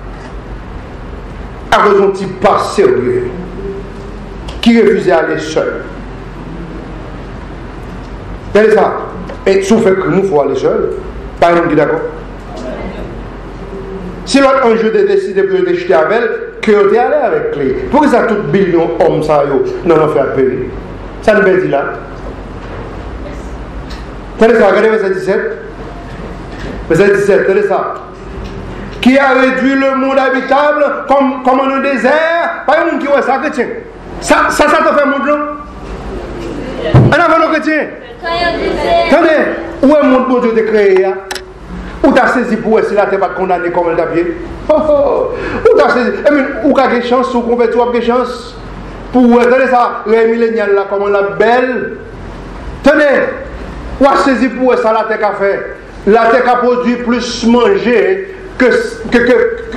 [SPEAKER 1] À cause d'un petit pas sérieux. Qui refusait d'aller seul. C'est ça. Et si on fait que nous, il faut aller seul. Pas un qui est d'accord. Si l'autre un jeu de décider de jeter avec elle, que vous êtes allé avec clé. Pourquoi ça tout billion hommes ça non non faire périr. Ça ne veut dire là. Tenez ça, regardez verset 17. Verset 17, tenez ça. Qui a réduit le monde habitable comme un désert. Pas un monde qui voit ça chrétien. Ça te fait un monde là. Un avant le chrétien. Attendez, où est le monde que Dieu a créé? Où tu as saisi pour si là tu n'es pas condamné comme elle t'a pied? Où tu as saisi? Où tu as des chances, où tu as des chances? Pour attendez ça, les millénials là, comme la belle. Tenez, où tu as saisi pour ça la terre qu'a fait? La terre a produit plus manger que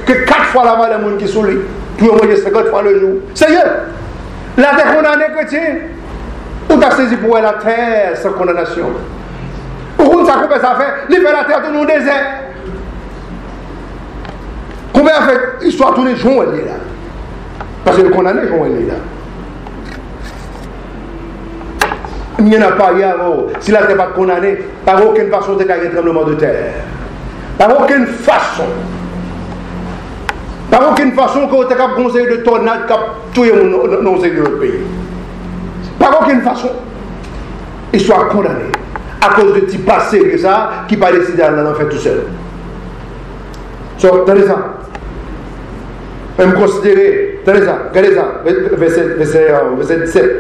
[SPEAKER 1] 4 fois la valeur des gens qui sont là. Pour manger 50 fois le jour. Sérieux? La terre condamnée chrétien. Où tu as saisi pour la terre sans condamnation? Pourquoi ça coupe ça fait? Il fait la terre dans le désert. Combien a fait histoire tourner Jean elle est là? Parce que le condamné Jean elle est là. Il n'y en a pas hier. Si la terre n'est pas condamnée, par aucune façon de gagner un tremblement de terre. Par aucune façon. Par aucune façon qu'on ait un conseil de tornade qui a tué nos de notre pays. Par aucune façon. Ils soient condamnés. À cause de petits passés que ça, qui pas décidé d'aller en faire tout seul. Attendez ça. Même considérer, attendez ça, regardez ça, verset 17.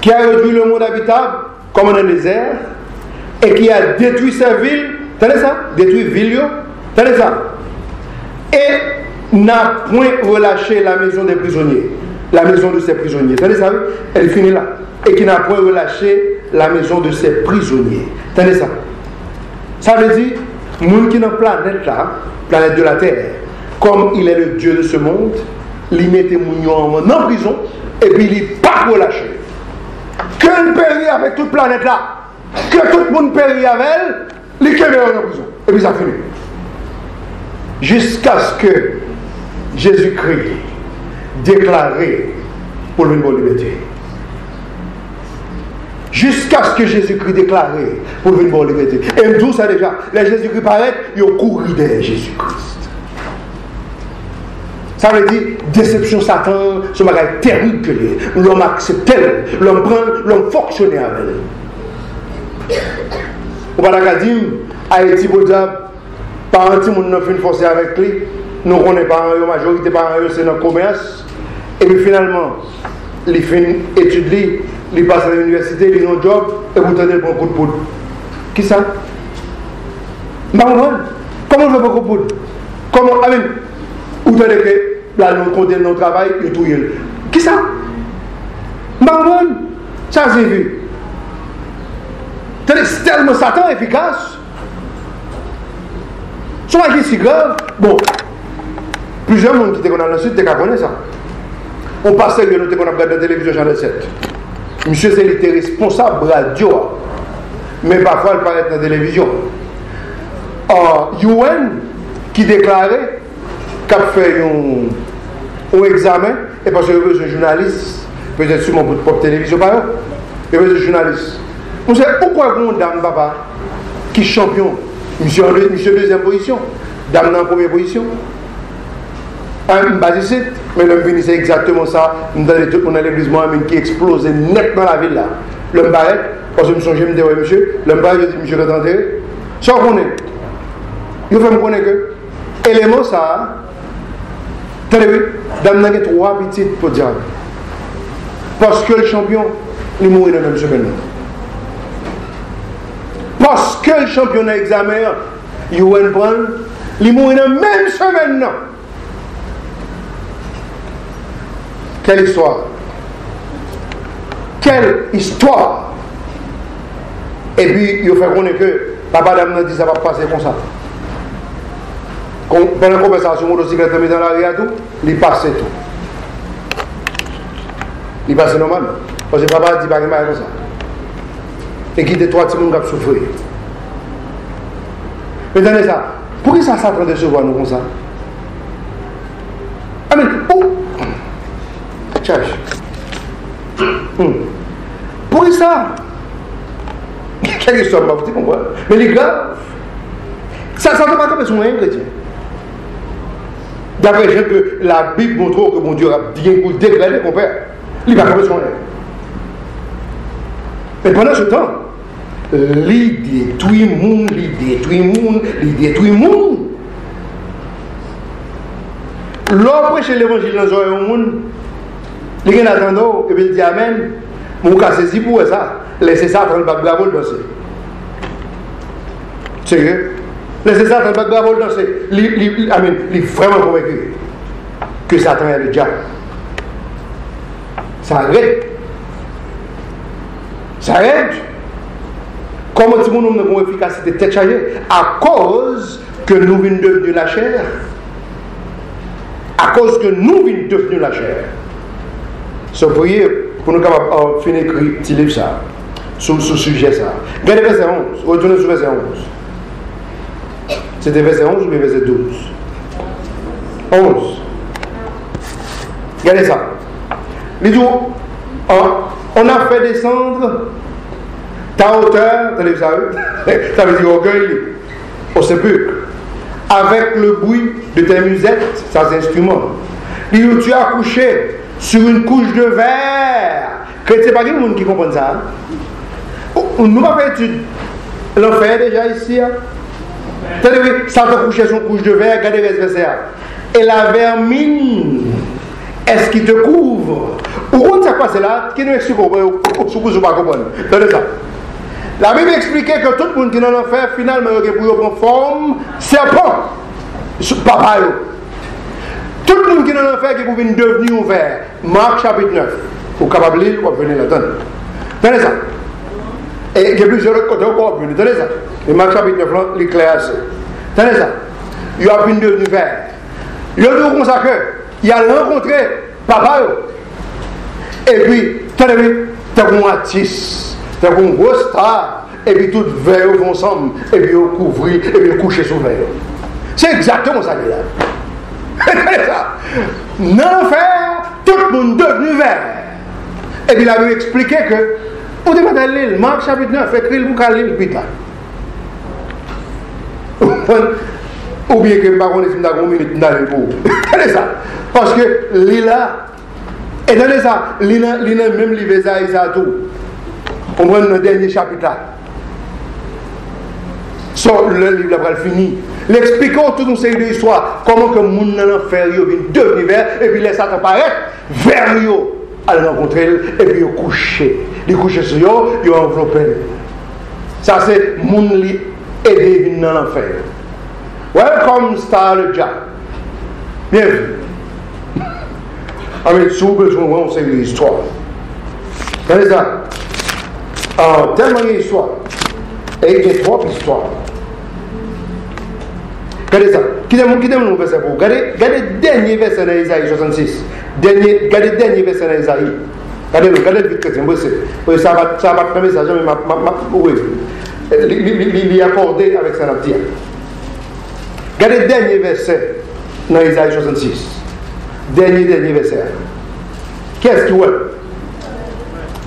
[SPEAKER 1] Qui a réduit le monde habitable comme un désert et qui a détruit sa ville, attendez ça, détruit ville, attendez ça. Et n'a point relâché la maison des prisonniers, la maison de ses prisonniers. Attendez ça, elle finit là. Et qui n'a point relâché la maison de ses prisonniers. Attendez ça. Ça veut dire, le monde qui est dans la planète là, planète de la Terre, comme il est le Dieu de ce monde, il mettait Mounion en prison et puis il n'est pas relâché. Que le périt avec toute la planète là, que tout le monde périt avec elle, il est en prison. Et puis ça finit. Jusqu'à ce que Jésus-Christ déclaré pour une bonne liberté. Jusqu'à ce que Jésus-Christ déclaré pour une bonne liberté. Et tout ça déjà, les Jésus-Christ paraît, ils ont couru derrière Jésus-Christ. Ça veut dire, déception Satan, ce bagage terrible que l'homme accepte, l'homme prend, l'homme fonctionne avec elle. On va la dire, Haïti, pour dire, par un petit monde n'a fait forcer avec lui, nous connaissons pas la majorité par c'est dans le commerce, et puis finalement, il fait une étude, il passe à l'université, il a un job, et vous tenez pour un coup de poudre. Qui ça? Comment on fait pour un coup de poudre? Comment, vous tenez que là, nous comptons notre travail, et tout. Qui ça? Ça c'est vu. C'est tellement Satan efficace. Ce qui est si grave, bon, plusieurs monde qui étaient dans le sud, ils connaissent ça. On passait, nous avons regardé la télévision Channel 7. Monsieur, c'est était responsable radio, mais parfois il paraît dans la télévision. UN qui déclarait qu'il a fait un examen, et parce qu'il veut un journaliste, peut-être sur mon propre télévision par exemple, il veut un journaliste. Vous savez pourquoi une dame papa qui est champion, monsieur deuxième position, dame en première position. Un basicite, mais l'homme venu c'est exactement ça. Nous avons tout mon l'église Mohamed qui explose net dans la ville là. L'homme barrette, parce que je me suis dit, monsieur, l'homme barrette, je dis, monsieur, le enterré. Ça on connaît. Il faut me connaître que élément ça, tenez, dame n'a que 3 petites pour dire. Parce que le champion, il mourit dans la même semaine. Parce que le champion a examen, il mourit dans la même semaine. Quelle histoire! Quelle histoire! Et puis, il fait connaître que papa dame dit ça va passer comme ça. Pendant la conversation, motocyclette mis dans la rue, il passe tout. Il passe normal. Parce que papa dit pas comme ça. Et qui était 3 petits monde qui souffrir. Mais tenez ça. Pourquoi ça s'attend de se voir nous comme ça? Amen. Oh! Cherche. Pour ça, quelle histoire, vous comprenez? Mais les gars, ça ne va pas comme un chrétien. D'après ce que la Bible montre que mon Dieu a bien pour dégrader mon père. Il va faire son rêve. Mais pendant ce temps, l'idée détruit le monde, l'idée détruit le monde. L'homme prêche l'évangile dans le monde, il y a un attendant, et puis il dit Amen. Mon cas saisi pour ça, laissez ça dans le bac bravo danser. Sérieux? Laissez ça dans le bac bravo danser. Amen. Il est vraiment convaincu que Satan est le diable. Ça arrête. Ça arrête. Comment dit mon homme n'a pas efficacité tête chargée? À cause que nous venons devenir la chair. À cause que nous venons devenir la chair. So, priez pour nous capables de finir écrire un petit livre ça, sur ce sujet ça. Regardez verset 11, retournez sur verset 11. C'était verset 11 ou bien verset 12? 11. Regardez ça. Il dit, on a fait descendre ta hauteur, ça veut dire orgueil, au sépulcre, avec le bruit de tes musettes, ça c'est instrument. Il dit, tu as couché sur une couche de verre. Que c'est pas tout le monde qui comprend ça. Nous n'avons pas étudié l'enfer déjà ici. Ça te couché sur une couche de verre, regardez le verset. Et la vermine, est-ce qu'il te couvre? Où ça passe là? Qui nous explique? Vous pas comprendre. Regardez ça. La Bible expliquait que tout le monde qui est dans l'enfer, finalement, il pour prendre forme serpent. Papa. Tout le monde qui est dans l'enfer qui peut devenir ouvert. Marc chapitre 9. Vous êtes capable de lire, vous venir l'entendre. Tenez ça. Et il y a plusieurs côtés encore venir. Tenez ça. Et Marc chapitre 9, il est clair. Tenez ça. Il a pu devenir ouvert. Il a dit comme ça que il a rencontré papa. Et puis, tenez, tu as un artiste, tu as un gros star. Et puis tout verre ensemble. Et puis il couvrit, et puis il couché sous verre. C'est exactement ça qu'il a. Tenez ça. Dans l'enfer, tout le monde est devenu vert. Et puis il a lui expliqué que, vous devez aller lire Marc chapitre 9, écrit le bouquin lire plus tard. Ou bien que je ne sais pas si je vais minute d'aller pour vous. Tenez ça. Parce que l'île-là, et tenez ça, l'île même livre ça tout. On prend le dernier chapitre là. So, le livre là fini. L'expliquant toute une série d'histoires, comment que le monde dans l'enfer vient devenir vert, et puis laisse ça apparaître vers lui, à le rencontrer, et puis il couché. Il couché sur lui, il enveloppé. Ça c'est le monde qui est dans l'enfer. Welcome, Star le Jack. Bienvenue. Avec si vous besoin, on sait l'histoire. Regardez ça. Tellement d'histoires. Et il y a trois histoires. Regardez ça. Qui donne le verset pour vous? Regardez le dernier verset dans Isaïe 66. Regardez le dernier verset dans Isaïe. Regardez le vite chrétien. Ça va faire un message, mais il est accordé avec sa nature. Regardez le dernier verset dans Isaïe 66. Dernier verset. Qu'est-ce qu'il y a?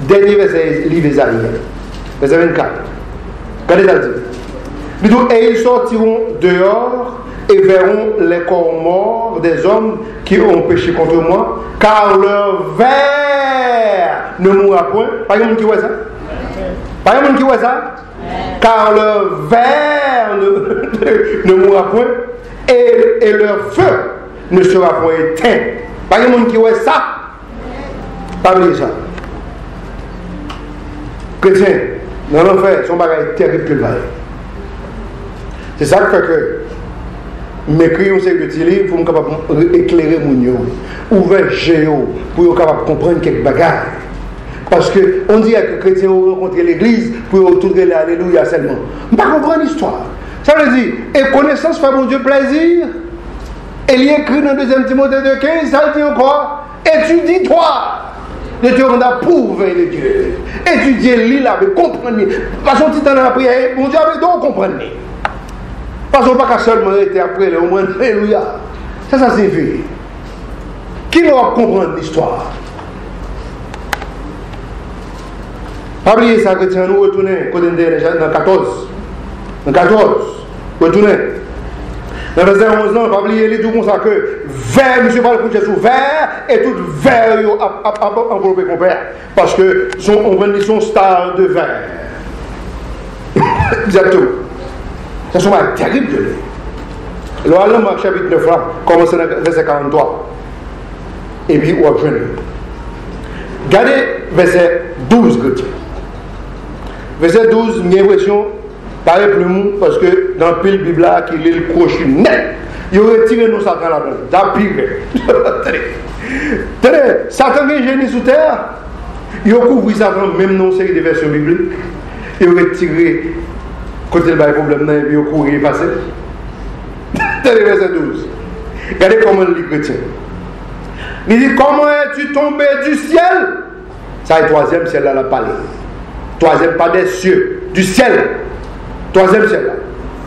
[SPEAKER 1] Dernier verset, livre Isaïe. Verset 24. Regardez ça. Et ils sortiront dehors et verront les corps morts des hommes qui ont péché contre moi, car leur verre ne mourra point. Pas un monde qui voit ça? Pas un monde qui voit ça? Car leur verre ne mourra point et leur feu ne sera point éteint. Pas un monde qui voit ça? Pas oublier ça. Chrétien, dans l'enfer, son bagage terrible que le valet. C'est ça qui fait que m'écrire un série de petits livres pour être capable d'éclairer mon yo, ouvrir géo, pour être capable de comprendre quelques bagages. Parce qu'on dit que les chrétiens ont rencontré l'église pour retourner l'alléluia seulement. On ne peut pas comprendre l'histoire. Ça veut dire, et connaissance fait mon Dieu plaisir. Et il est écrit dans 2 Timothée 2,15, ça dit encore, étudie-toi de te rendre approuvé de Dieu. Étudiez-le là, mais comprenez. Parce que si tu en as prié, mon Dieu avait donc comprendre. Parce qu'on n'a pas seulement été après, au moins, alléluia. Ça signifie. Qui doit comprendre l'histoire? Pas oublier ça, chrétien, nous retournons, dans 14. Dans 14, retournez. Dans le verset 11, on va oublier les tout comme ça que vers, monsieur va le coucher sous vert, et tout vert enveloppé mon père. Parce que on va son star de vert. Exactement. Ça sont terrible que les. Alors, allons Marc chapitre 9, là, commence dans le verset 43. Et puis, on va jeûner. Regardez verset 12, chrétien. Verset 12, j'ai l'impression, paraît plus mou, parce que dans le pile Bible là, qu'il est le crochet net, il aurait tiré nos Satan là-dedans. D'appuyer. Tenez, Satan est génie sous terre, il a couvert Satan, même dans une série de versions bibliques, il aurait tiré, côté le problème, et puis il a couru et passé. Tenez, verset 12. Regardez comment il lit chrétien. Il dit, comment es-tu tombé du ciel? Ça est le troisième ciel là, la parlé. Troisième, pas des cieux, du ciel. Troisième ciel là.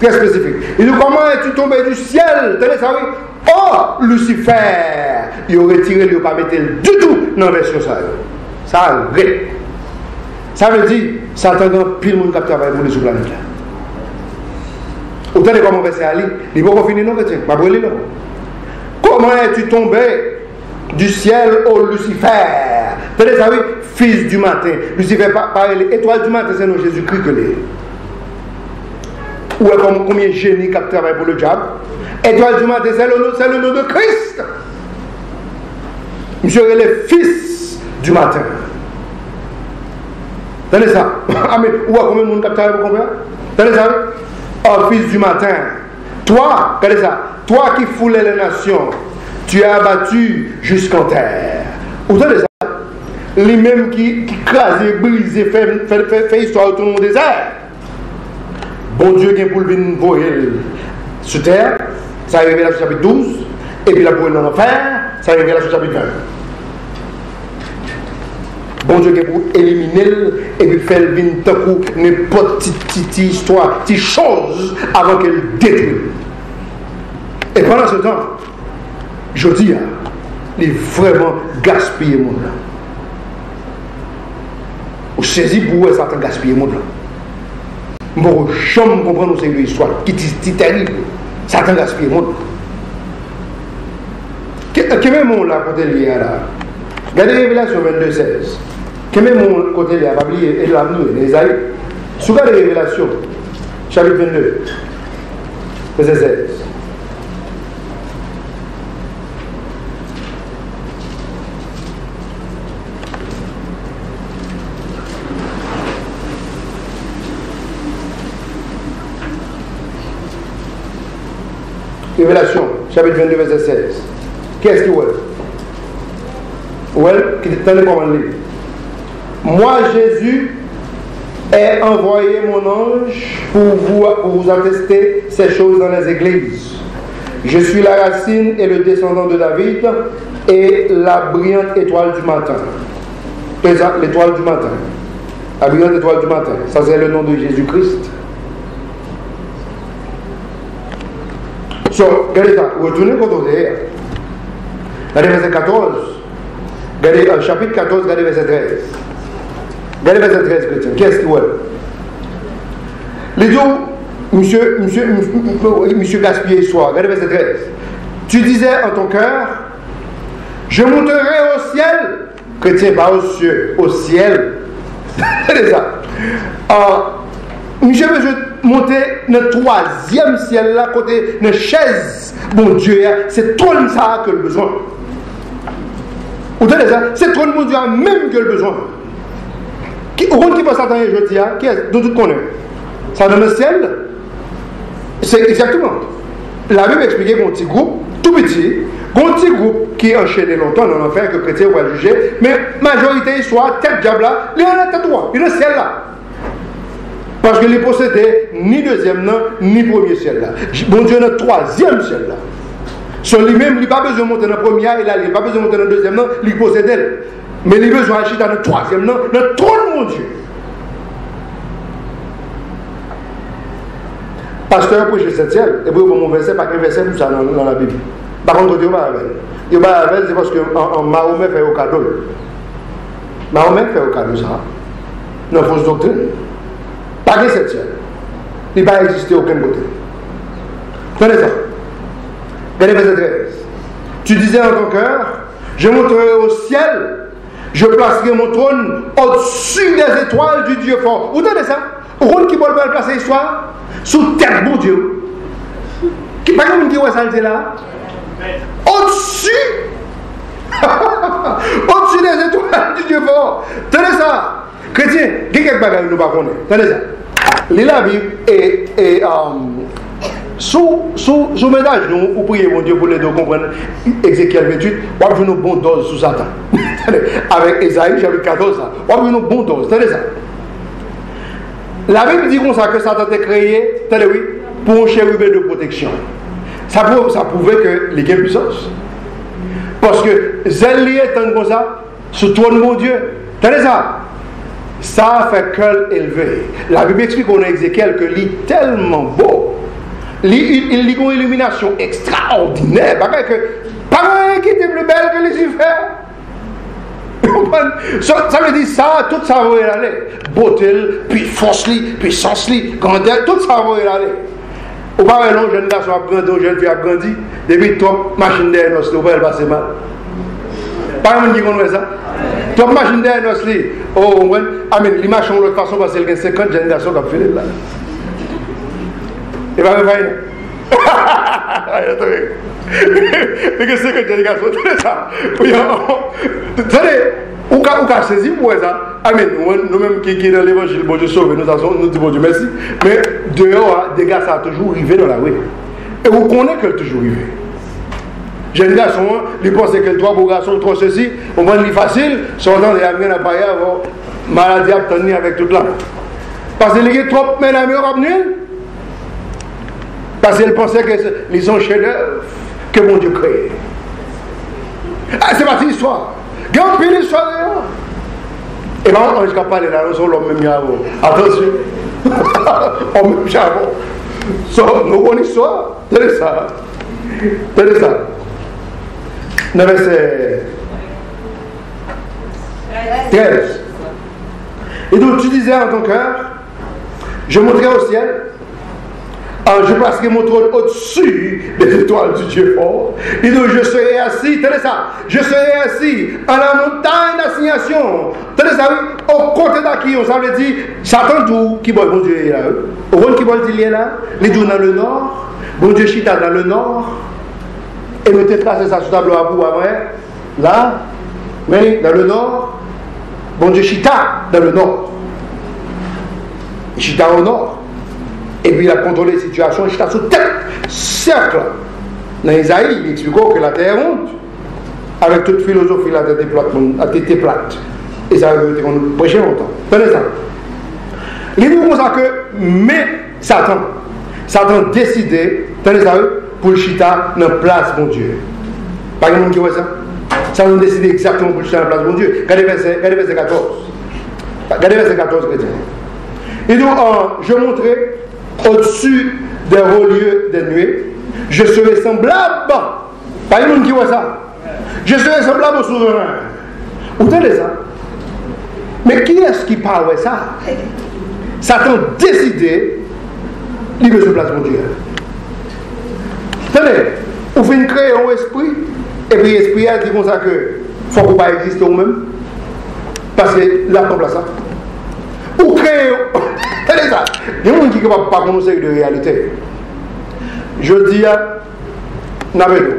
[SPEAKER 1] Très spécifique. Il dit, comment es-tu tombé du ciel? Tenez ça, oui. Oh, Lucifer. Il aurait tiré, il n'aurait pas mis du tout dans la version ça. Ça a vrai. Ça veut dire, Satan a pile de monde qui travaille pour les sous-planètes là. Autant de comment verset Ali, il ne va pas finir non, chrétien. Ma brûlé non. Comment es-tu tombé du ciel au Lucifer? Tenez ça, oui, fils du matin. Lucifer, par l'étoile du matin, c'est non Jésus-Christ que les. Ou combien de génies qui travaillent pour le diable? Étoile du matin, c'est le nom de Christ. Monsieur est le fils du matin. Tenez ça. Amen. Ou combien de monde qui travaille pour comprendre? Tenez ça. Oh, fils du matin. Toi, regardez ça. Toi qui foulais les nations, tu es abattu jusqu'en terre. Vous entendez ça? Lui-même qui crase, brise, fait histoire autour du désert. Bon Dieu qui est pour le venir voyer sur terre, ça arrive là sur chapitre 12, et puis la pour dans l'enfer, ça arrive là sur chapitre 20. Bon Dieu qui est pour éliminer, et puis faire venir tant coup n'importe petite histoire, petite chose, avant qu'elle détruise. Et pendant ce temps, je dis, il est vraiment gaspillé le monde là. Vous saisissez pour eux, Satan gaspille le monde là. Je ne peux jamais comprendre cette histoire qui est terrible. Satan gaspille le monde. Quel est mon là côté lié là? Regardez Révélation 22:16. Quel est mon côté lié? Pas oublier et l'avenir, les aïeux. Sous la Révélation, chapitre 22, verset 16. Révélation, chapitre 22, verset 16. Qu'est-ce qu'il veut? Qui est dans le commandement. Moi, Jésus, ai envoyé mon ange pour vous attester ces choses dans les églises. Je suis la racine et le descendant de David et la brillante étoile du matin. L'étoile du matin. La brillante étoile du matin. Ça, c'est le nom de Jésus-Christ. So, regardez ça, retournez côté. Regardez verset 14. Regardez chapitre 14, regardez verset 13. Regardez verset 13, chrétien. Qu'est-ce qu'il y a? Les deux, monsieur gaspillé soir. Regardez verset 13. Tu disais en ton cœur, je monterai au ciel. Chrétien, pas aux cieux, au ciel. Regardez ça. Monsieur veut monter dans le troisième ciel là, côté de chaise. Bon Dieu, c'est trop ça que le besoin. Vous entendez ça? C'est trop mon Dieu même que le besoin. Au monde qui passe à attendre jeudi, qui est dont tout connaît? Ça dans le ciel? C'est exactement. La Bible explique qu'on petit groupe, tout petit, un petit groupe qui est enchaîné longtemps dans l'enfer que le chrétien va juger, mais majorité soit tête diable là, il y en a tête droit, il y a le ciel là. Parce qu'il ne possédait ni deuxième nom, ni premier ciel là. Bon Dieu, dans le troisième ciel là. Sur lui-même, il n'a pas besoin de monter dans le premier, il n'a pas besoin de monter dans le deuxième nom, il possède elle. Mais il a besoin d'acheter dans le troisième nom, dans le trône de mon Dieu. Pasteur prêche le ciel, et puis mon verset, pas qu'un verset, tout ça dans la Bible. Par contre, il va avec. C'est parce que Mahomet fait au cadeau. Mahomet fait au cadeau ça. Dans la fausse doctrine. Pas que cette ciel. Il ne va exister aucun côté. Tenez ça. Regardez verset 13. Tu disais en ton cœur, je monterai au ciel, je placerai mon trône au-dessus des étoiles du Dieu fort. Vous entendez ça? Au rôle qui peut placer l'histoire sous tête bon Dieu. Qui pas comme qui voit ça là? Au-dessus au-dessus des étoiles du Dieu fort. Tenez ça. Chrétien, il y a quelques bagages que nous ne connaissons pas. Tenez ça. La Bible est sous ménage, nous prions mon Dieu pour les deux comprendre. Ézéchiel 28, on va faire une bonne dose sous Satan. Avec Esaïe, chapitre 14, on va faire une bonne dose. Tenez ça. La Bible dit comme ça que Satan a créé, tenez oui, pour un chérubin de protection. Ça prouvait que les gains puissance. Parce que Zélie est comme ça, sous trône de mon Dieu. Tenez ça. Ça fait cœur élevé. La Bible explique qu'on a Ézéchiel que il est tellement beau. Il a une illumination extraordinaire. Pas qui était plus belle que Lucifer. Ça veut dire ça, tout ça va y aller. Beauté, puis force, puissance, grandeur, tout ça va y aller. Au parler long, jeune garçon a grandi, jeune fille a grandi, depuis top machine derrière nous, on va le passer mal. Pas un qui connaît ça. Top machine derrière nous, oh, les machines de l'autre façon, parce qu'il y a 50 générations qui ont fait là. Et pas me faire. Il y a 50 générations, c'est ça. Attendez, ou qu'a saisi pour ça. Amen. Nous-mêmes qui sommes dans l'évangile, bon Dieu sauve, nous disons bon Dieu merci. Mais dehors, des gars, ça a toujours arrivé dans la rue. Et vous connaissez qu'elle a toujours arrivé. Jeune garçon, il pense que trois beaux garçons, trois ceci, on va le facile, sortant les amis à Paris, maladie à tenir avec tout là. Parce qu'il y a trop de amis à venir. Parce qu'il pensait qu'ils sont chefs-d'œuvre que mon Dieu crée. Ah, c'est parti l'histoire. Garde bien l'histoire d'ailleurs. Et bien, on ne va pas parler là, nous l'homme même avant. Attention. On même avant. Nous avons une histoire. Tenez ça. Tenez ça. Dans verset 13. Et donc tu disais en ton cœur, je monterai au ciel, je placerai mon trône au-dessus des étoiles du Dieu fort. Et donc je serai assis, tenez ça, je serai assis à la montagne d'assignation. Tenez ça, oui, au côté d'Aquillon, ça veut dire, Satan tout, qui bon Dieu est là. Au rôle qui bon Dieu est là, les deux dans le nord, bon Dieu chita dans le nord. Et mettez tracé ça sur le tableau à bout après. Là, mais dans le nord, bon Dieu chita dans le nord. Il chita au nord. Et puis il a contrôlé la situation, il chita sur tête, cercle. Dans Isaïe, il explique que la terre est ronde. Avec toute philosophie, la terre est plate. Et ça a été qu'on nous prêchait longtemps. Tenez ça. Il dit comme ça que, mais Satan décidé, tenez ça, pour le chita dans la place, mon Dieu. Pas quelqu'un qui voit ça? Ça nous décide exactement pour le chita dans la place, mon Dieu. Regardez verset 14. Regardez verset 14, chrétien. Et donc, je montrerai au-dessus des hauts lieux des nuées, je serai semblable. Pas quelqu'un qui voit ça? Je serai semblable au souverain. Vous entendez ça? Mais qui est-ce qui parle de ça? Satan décidé, il veut se placer, mon Dieu. Tenez, vous venez créer un esprit, et puis l'esprit a dit comme ça que il ne faut pas exister vous-même, parce que là, comme ça. Vous créez, tenez ça, il y a des gens qui ne peuvent pas connaître de réalité. Je dis à Nabedo,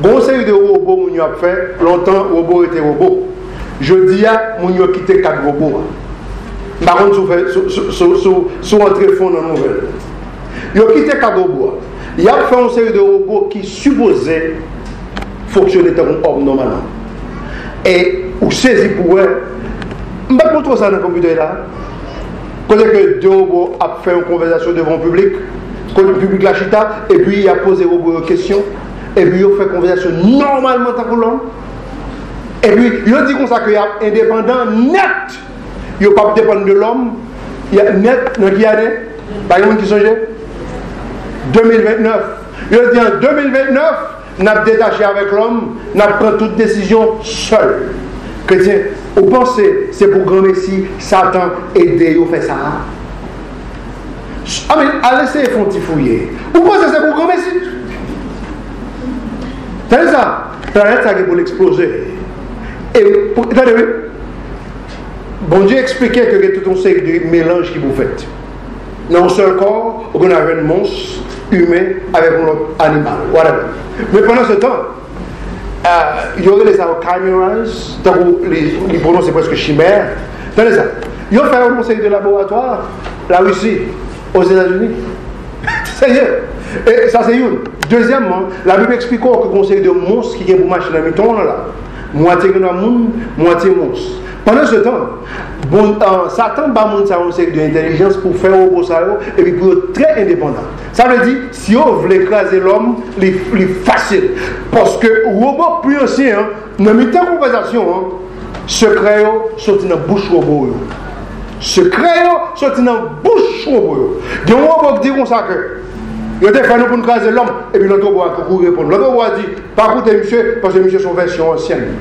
[SPEAKER 1] bon série de robots qu'on a fait, longtemps, robots étaient robots. Je dis à mon a quitté 4 robots. Par contre, sur entrer fond dans la nouvelle. Ils ont quitté 4 robots. Il a fait une série de robots qui supposaient fonctionner comme un homme normalement. Et vous saisissez pour eux. Je ne vais pas montrer ça dans le computer là. Quand que 2 robots ont fait une conversation devant le public, quand le public l'a chita, et puis il a posé aux robots une question, et puis ils ont fait une conversation normalement tant que l'homme. Et puis ils ont dit comme ça qu'il y a indépendant net. Il n'y a pas dépendre de l'homme. Il y a net dans qui année. Par exemple, qui songeait 2029. Il dit en 2029, nous avons détaché avec l'homme, nous avons pris toute décision seul. Chrétien, vous pensez c'est pour grand Messie, Satan aider vous faire ça? Ah mais allez essayer de fouiller. Vous pensez c'est pour grand Messie? C'est ça, la planète ça qui est pour l'exploser. Et, attendez, bon Dieu expliquait que tout un série de mélange qui vous faites. Dans un seul corps, on a un monstre humain avec un autre animal. Voilà. Mais pendant ce temps, il y aurait les chimeras, les prononcent presque chimères. Attendez ça. Ils ont fait un conseil de laboratoire, la Russie, aux États-Unis. Ça y est. Et ça c'est une. Deuxièmement, la Bible explique que le conseil de monstres qui est pour marcher dans le temps là. Moitié de monde, moitié monstre. Pendant ce temps, Satan bat un série d'intelligence pour faire au beau salaire et puis pour être très indépendant. Ça veut dire, si on veut écraser l'homme, c'est facile. Parce que le robot plus ancien, dans une conversation, secret sorti dans la bouche robot. Secret sorti dans la bouche robot. Il y a un robot qui dit comme ça que il a fait nous pour nous craser l'homme et puis l'autre robot a répondre. L'autre robot a dit, pas écoutez monsieur, parce que monsieur son version ancienne.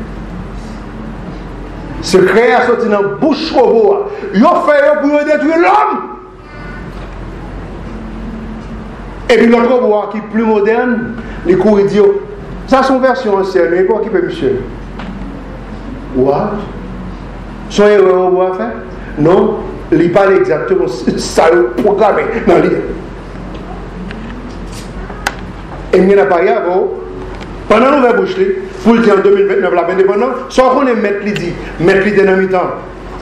[SPEAKER 1] Secret a sorti dans la bouche robot. Il a fait pour détruire l'homme. Et puis l'autre robot qui est plus moderne, les cours dit, ça son version ancienne, mais quoi qui peut monsieur? What? Son erreur robot a fait? Non, il parle exactement ça le programme dans l'idée. Et il n'y a pas rien pendant nous avons bouché pour le dire en 2029 la indépendance, soit qu'on est maître dit, maître l'idée dans le temps,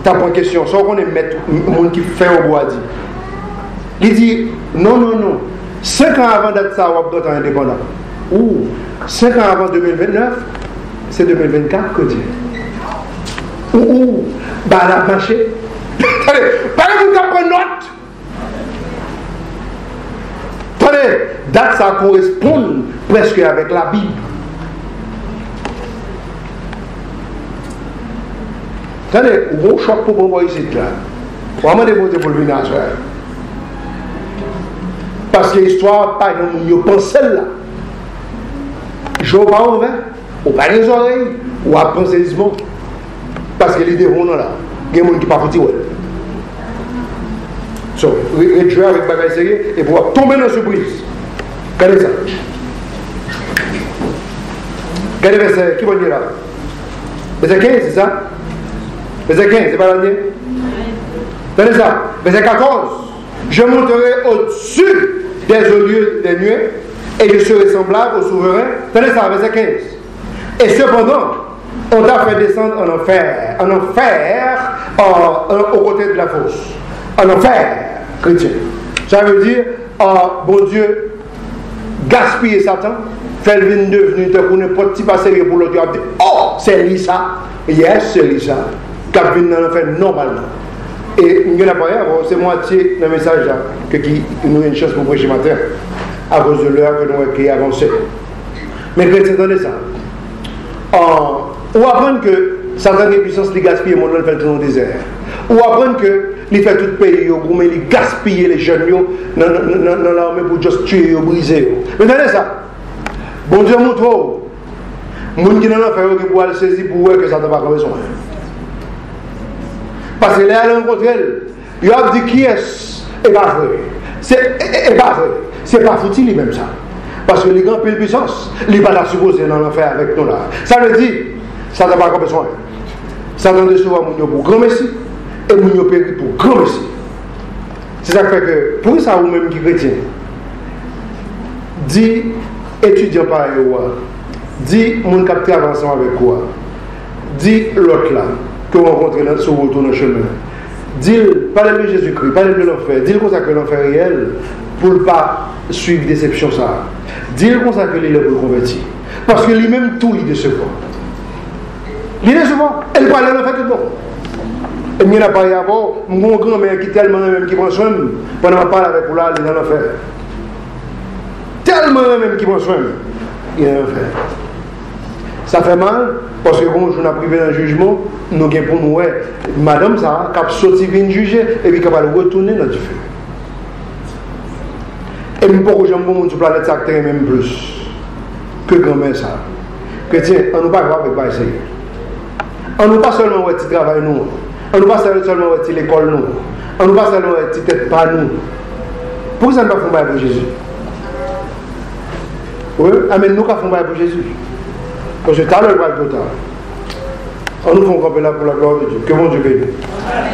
[SPEAKER 1] t'as pas une question, soit qu'on est maître, monde qui fait au bois dit. Il dit, non, 5 ans avant d'être ça, on va être indépendant. Ou 5 ans avant 2029, c'est 2024 que dit. Ou, bah la marché. Par exemple, vous prenez note. Attendez, date ça correspond presque avec la Bible. Attendez, gros choc pour moi ici là. Vraiment des voter pour le village. Parce que l'histoire, par exemple, il pense celle-là. Je ne vais pas ouvert, ou pas les oreilles, ou à penser les mots. Parce que l'idée est là. Il y a des gens qui ne sont pas foutus. So, réduire avec bagage sérieux et pouvoir tomber dans la surprise. Regardez ça. Regardez le verset, qui va dire là? Verset 15, c'est ça? Verset 15, c'est pas l'année? Regardez ça. Verset 14. Je monterai au-dessus des hauts lieux des nuées et je serai semblable au souverain. Regardez ça, verset 15. Et cependant, on t'a fait descendre en enfer, au côté de la fosse. En enfer, chrétien. Ça veut dire, bon Dieu, gaspiller Satan, faire le vin devenu, pour n'importe qui pas sérieux pour l'autre, dit, oh, c'est lui ça. Yes, c'est lui ça. Cap vin dans l'enfer normalement. Et il y a pas c'est moitié dans le message là, qui nous a une chance pour prêcher matin, à cause de l'heure que nous avons avancé. Mais chrétien, attendez ça. Ou apprendre que Satan est puissance, il gaspille le monde, il fait tout dans le désert. Ou apprendre que il fait tout le pays, il gaspille les jeunes dans l'armée pour juste tuer ou briser. Mais attendez ça. Bon Dieu montre, les gens qui n'ont pas fait, qui pourraient le saisir pour voir que ça n'a pas besoin. Parce que là, elle a rencontré elle. Il a dit qui est-ce? Et pas vrai. C'est pas vrai. C'est pas foutu lui-même ça. Parce que les grands pays de puissance, il n'est pas là supposé dans l'enfer avec nous là. Ça veut dire, ça n'a pas besoin. Ça doit recevoir mon pour grand messie et mon péri pour grand messie. C'est ça qui fait que, pour ça, vous-même qui chrétien, dit étudiant par ailleurs, dit mon cap travail ensemble avec quoi, dit l'autre là, que vous rencontrez sur le retour dans le chemin, dit parlez de Jésus-Christ, parlez de l'enfer, dit consacrer l'enfer réel pour ne pas suivre déception ça. Dit consacrer les pour convertir. Parce que lui-même tout il décevant. Il est décevant. Elle parle de l'enfer tout le monde. Et il n'y a pas à avoir mon grand-mère qui tellement même qui prend soin pendant que je parle avec vous là, il est dans l'enfer. Tellement même qui prend soin, il est dans l'enfer. Ça fait mal parce que quand on a privé dans le jugement, nous avons pour nous, madame, ça, qui a sorti vient juger et puis qui va retourner dans le feu. Et nous pouvons jamais voir sur la planète ça même plus que grand-mère ça. Que tiens, on ne va pas avec pas essayer. On ne va pas seulement voir petit travail nous. On ne va pas seulement voir l'école nous. On ne va pas seulement voir petit tête pas nous. Pourquoi ça ne va pas faire pour Jésus? Oui, amen, nous qui faisons pour Jésus. Parce que tout à l'heure, on nous fait camper là pour la gloire de Dieu. Que mon Dieu bénisse.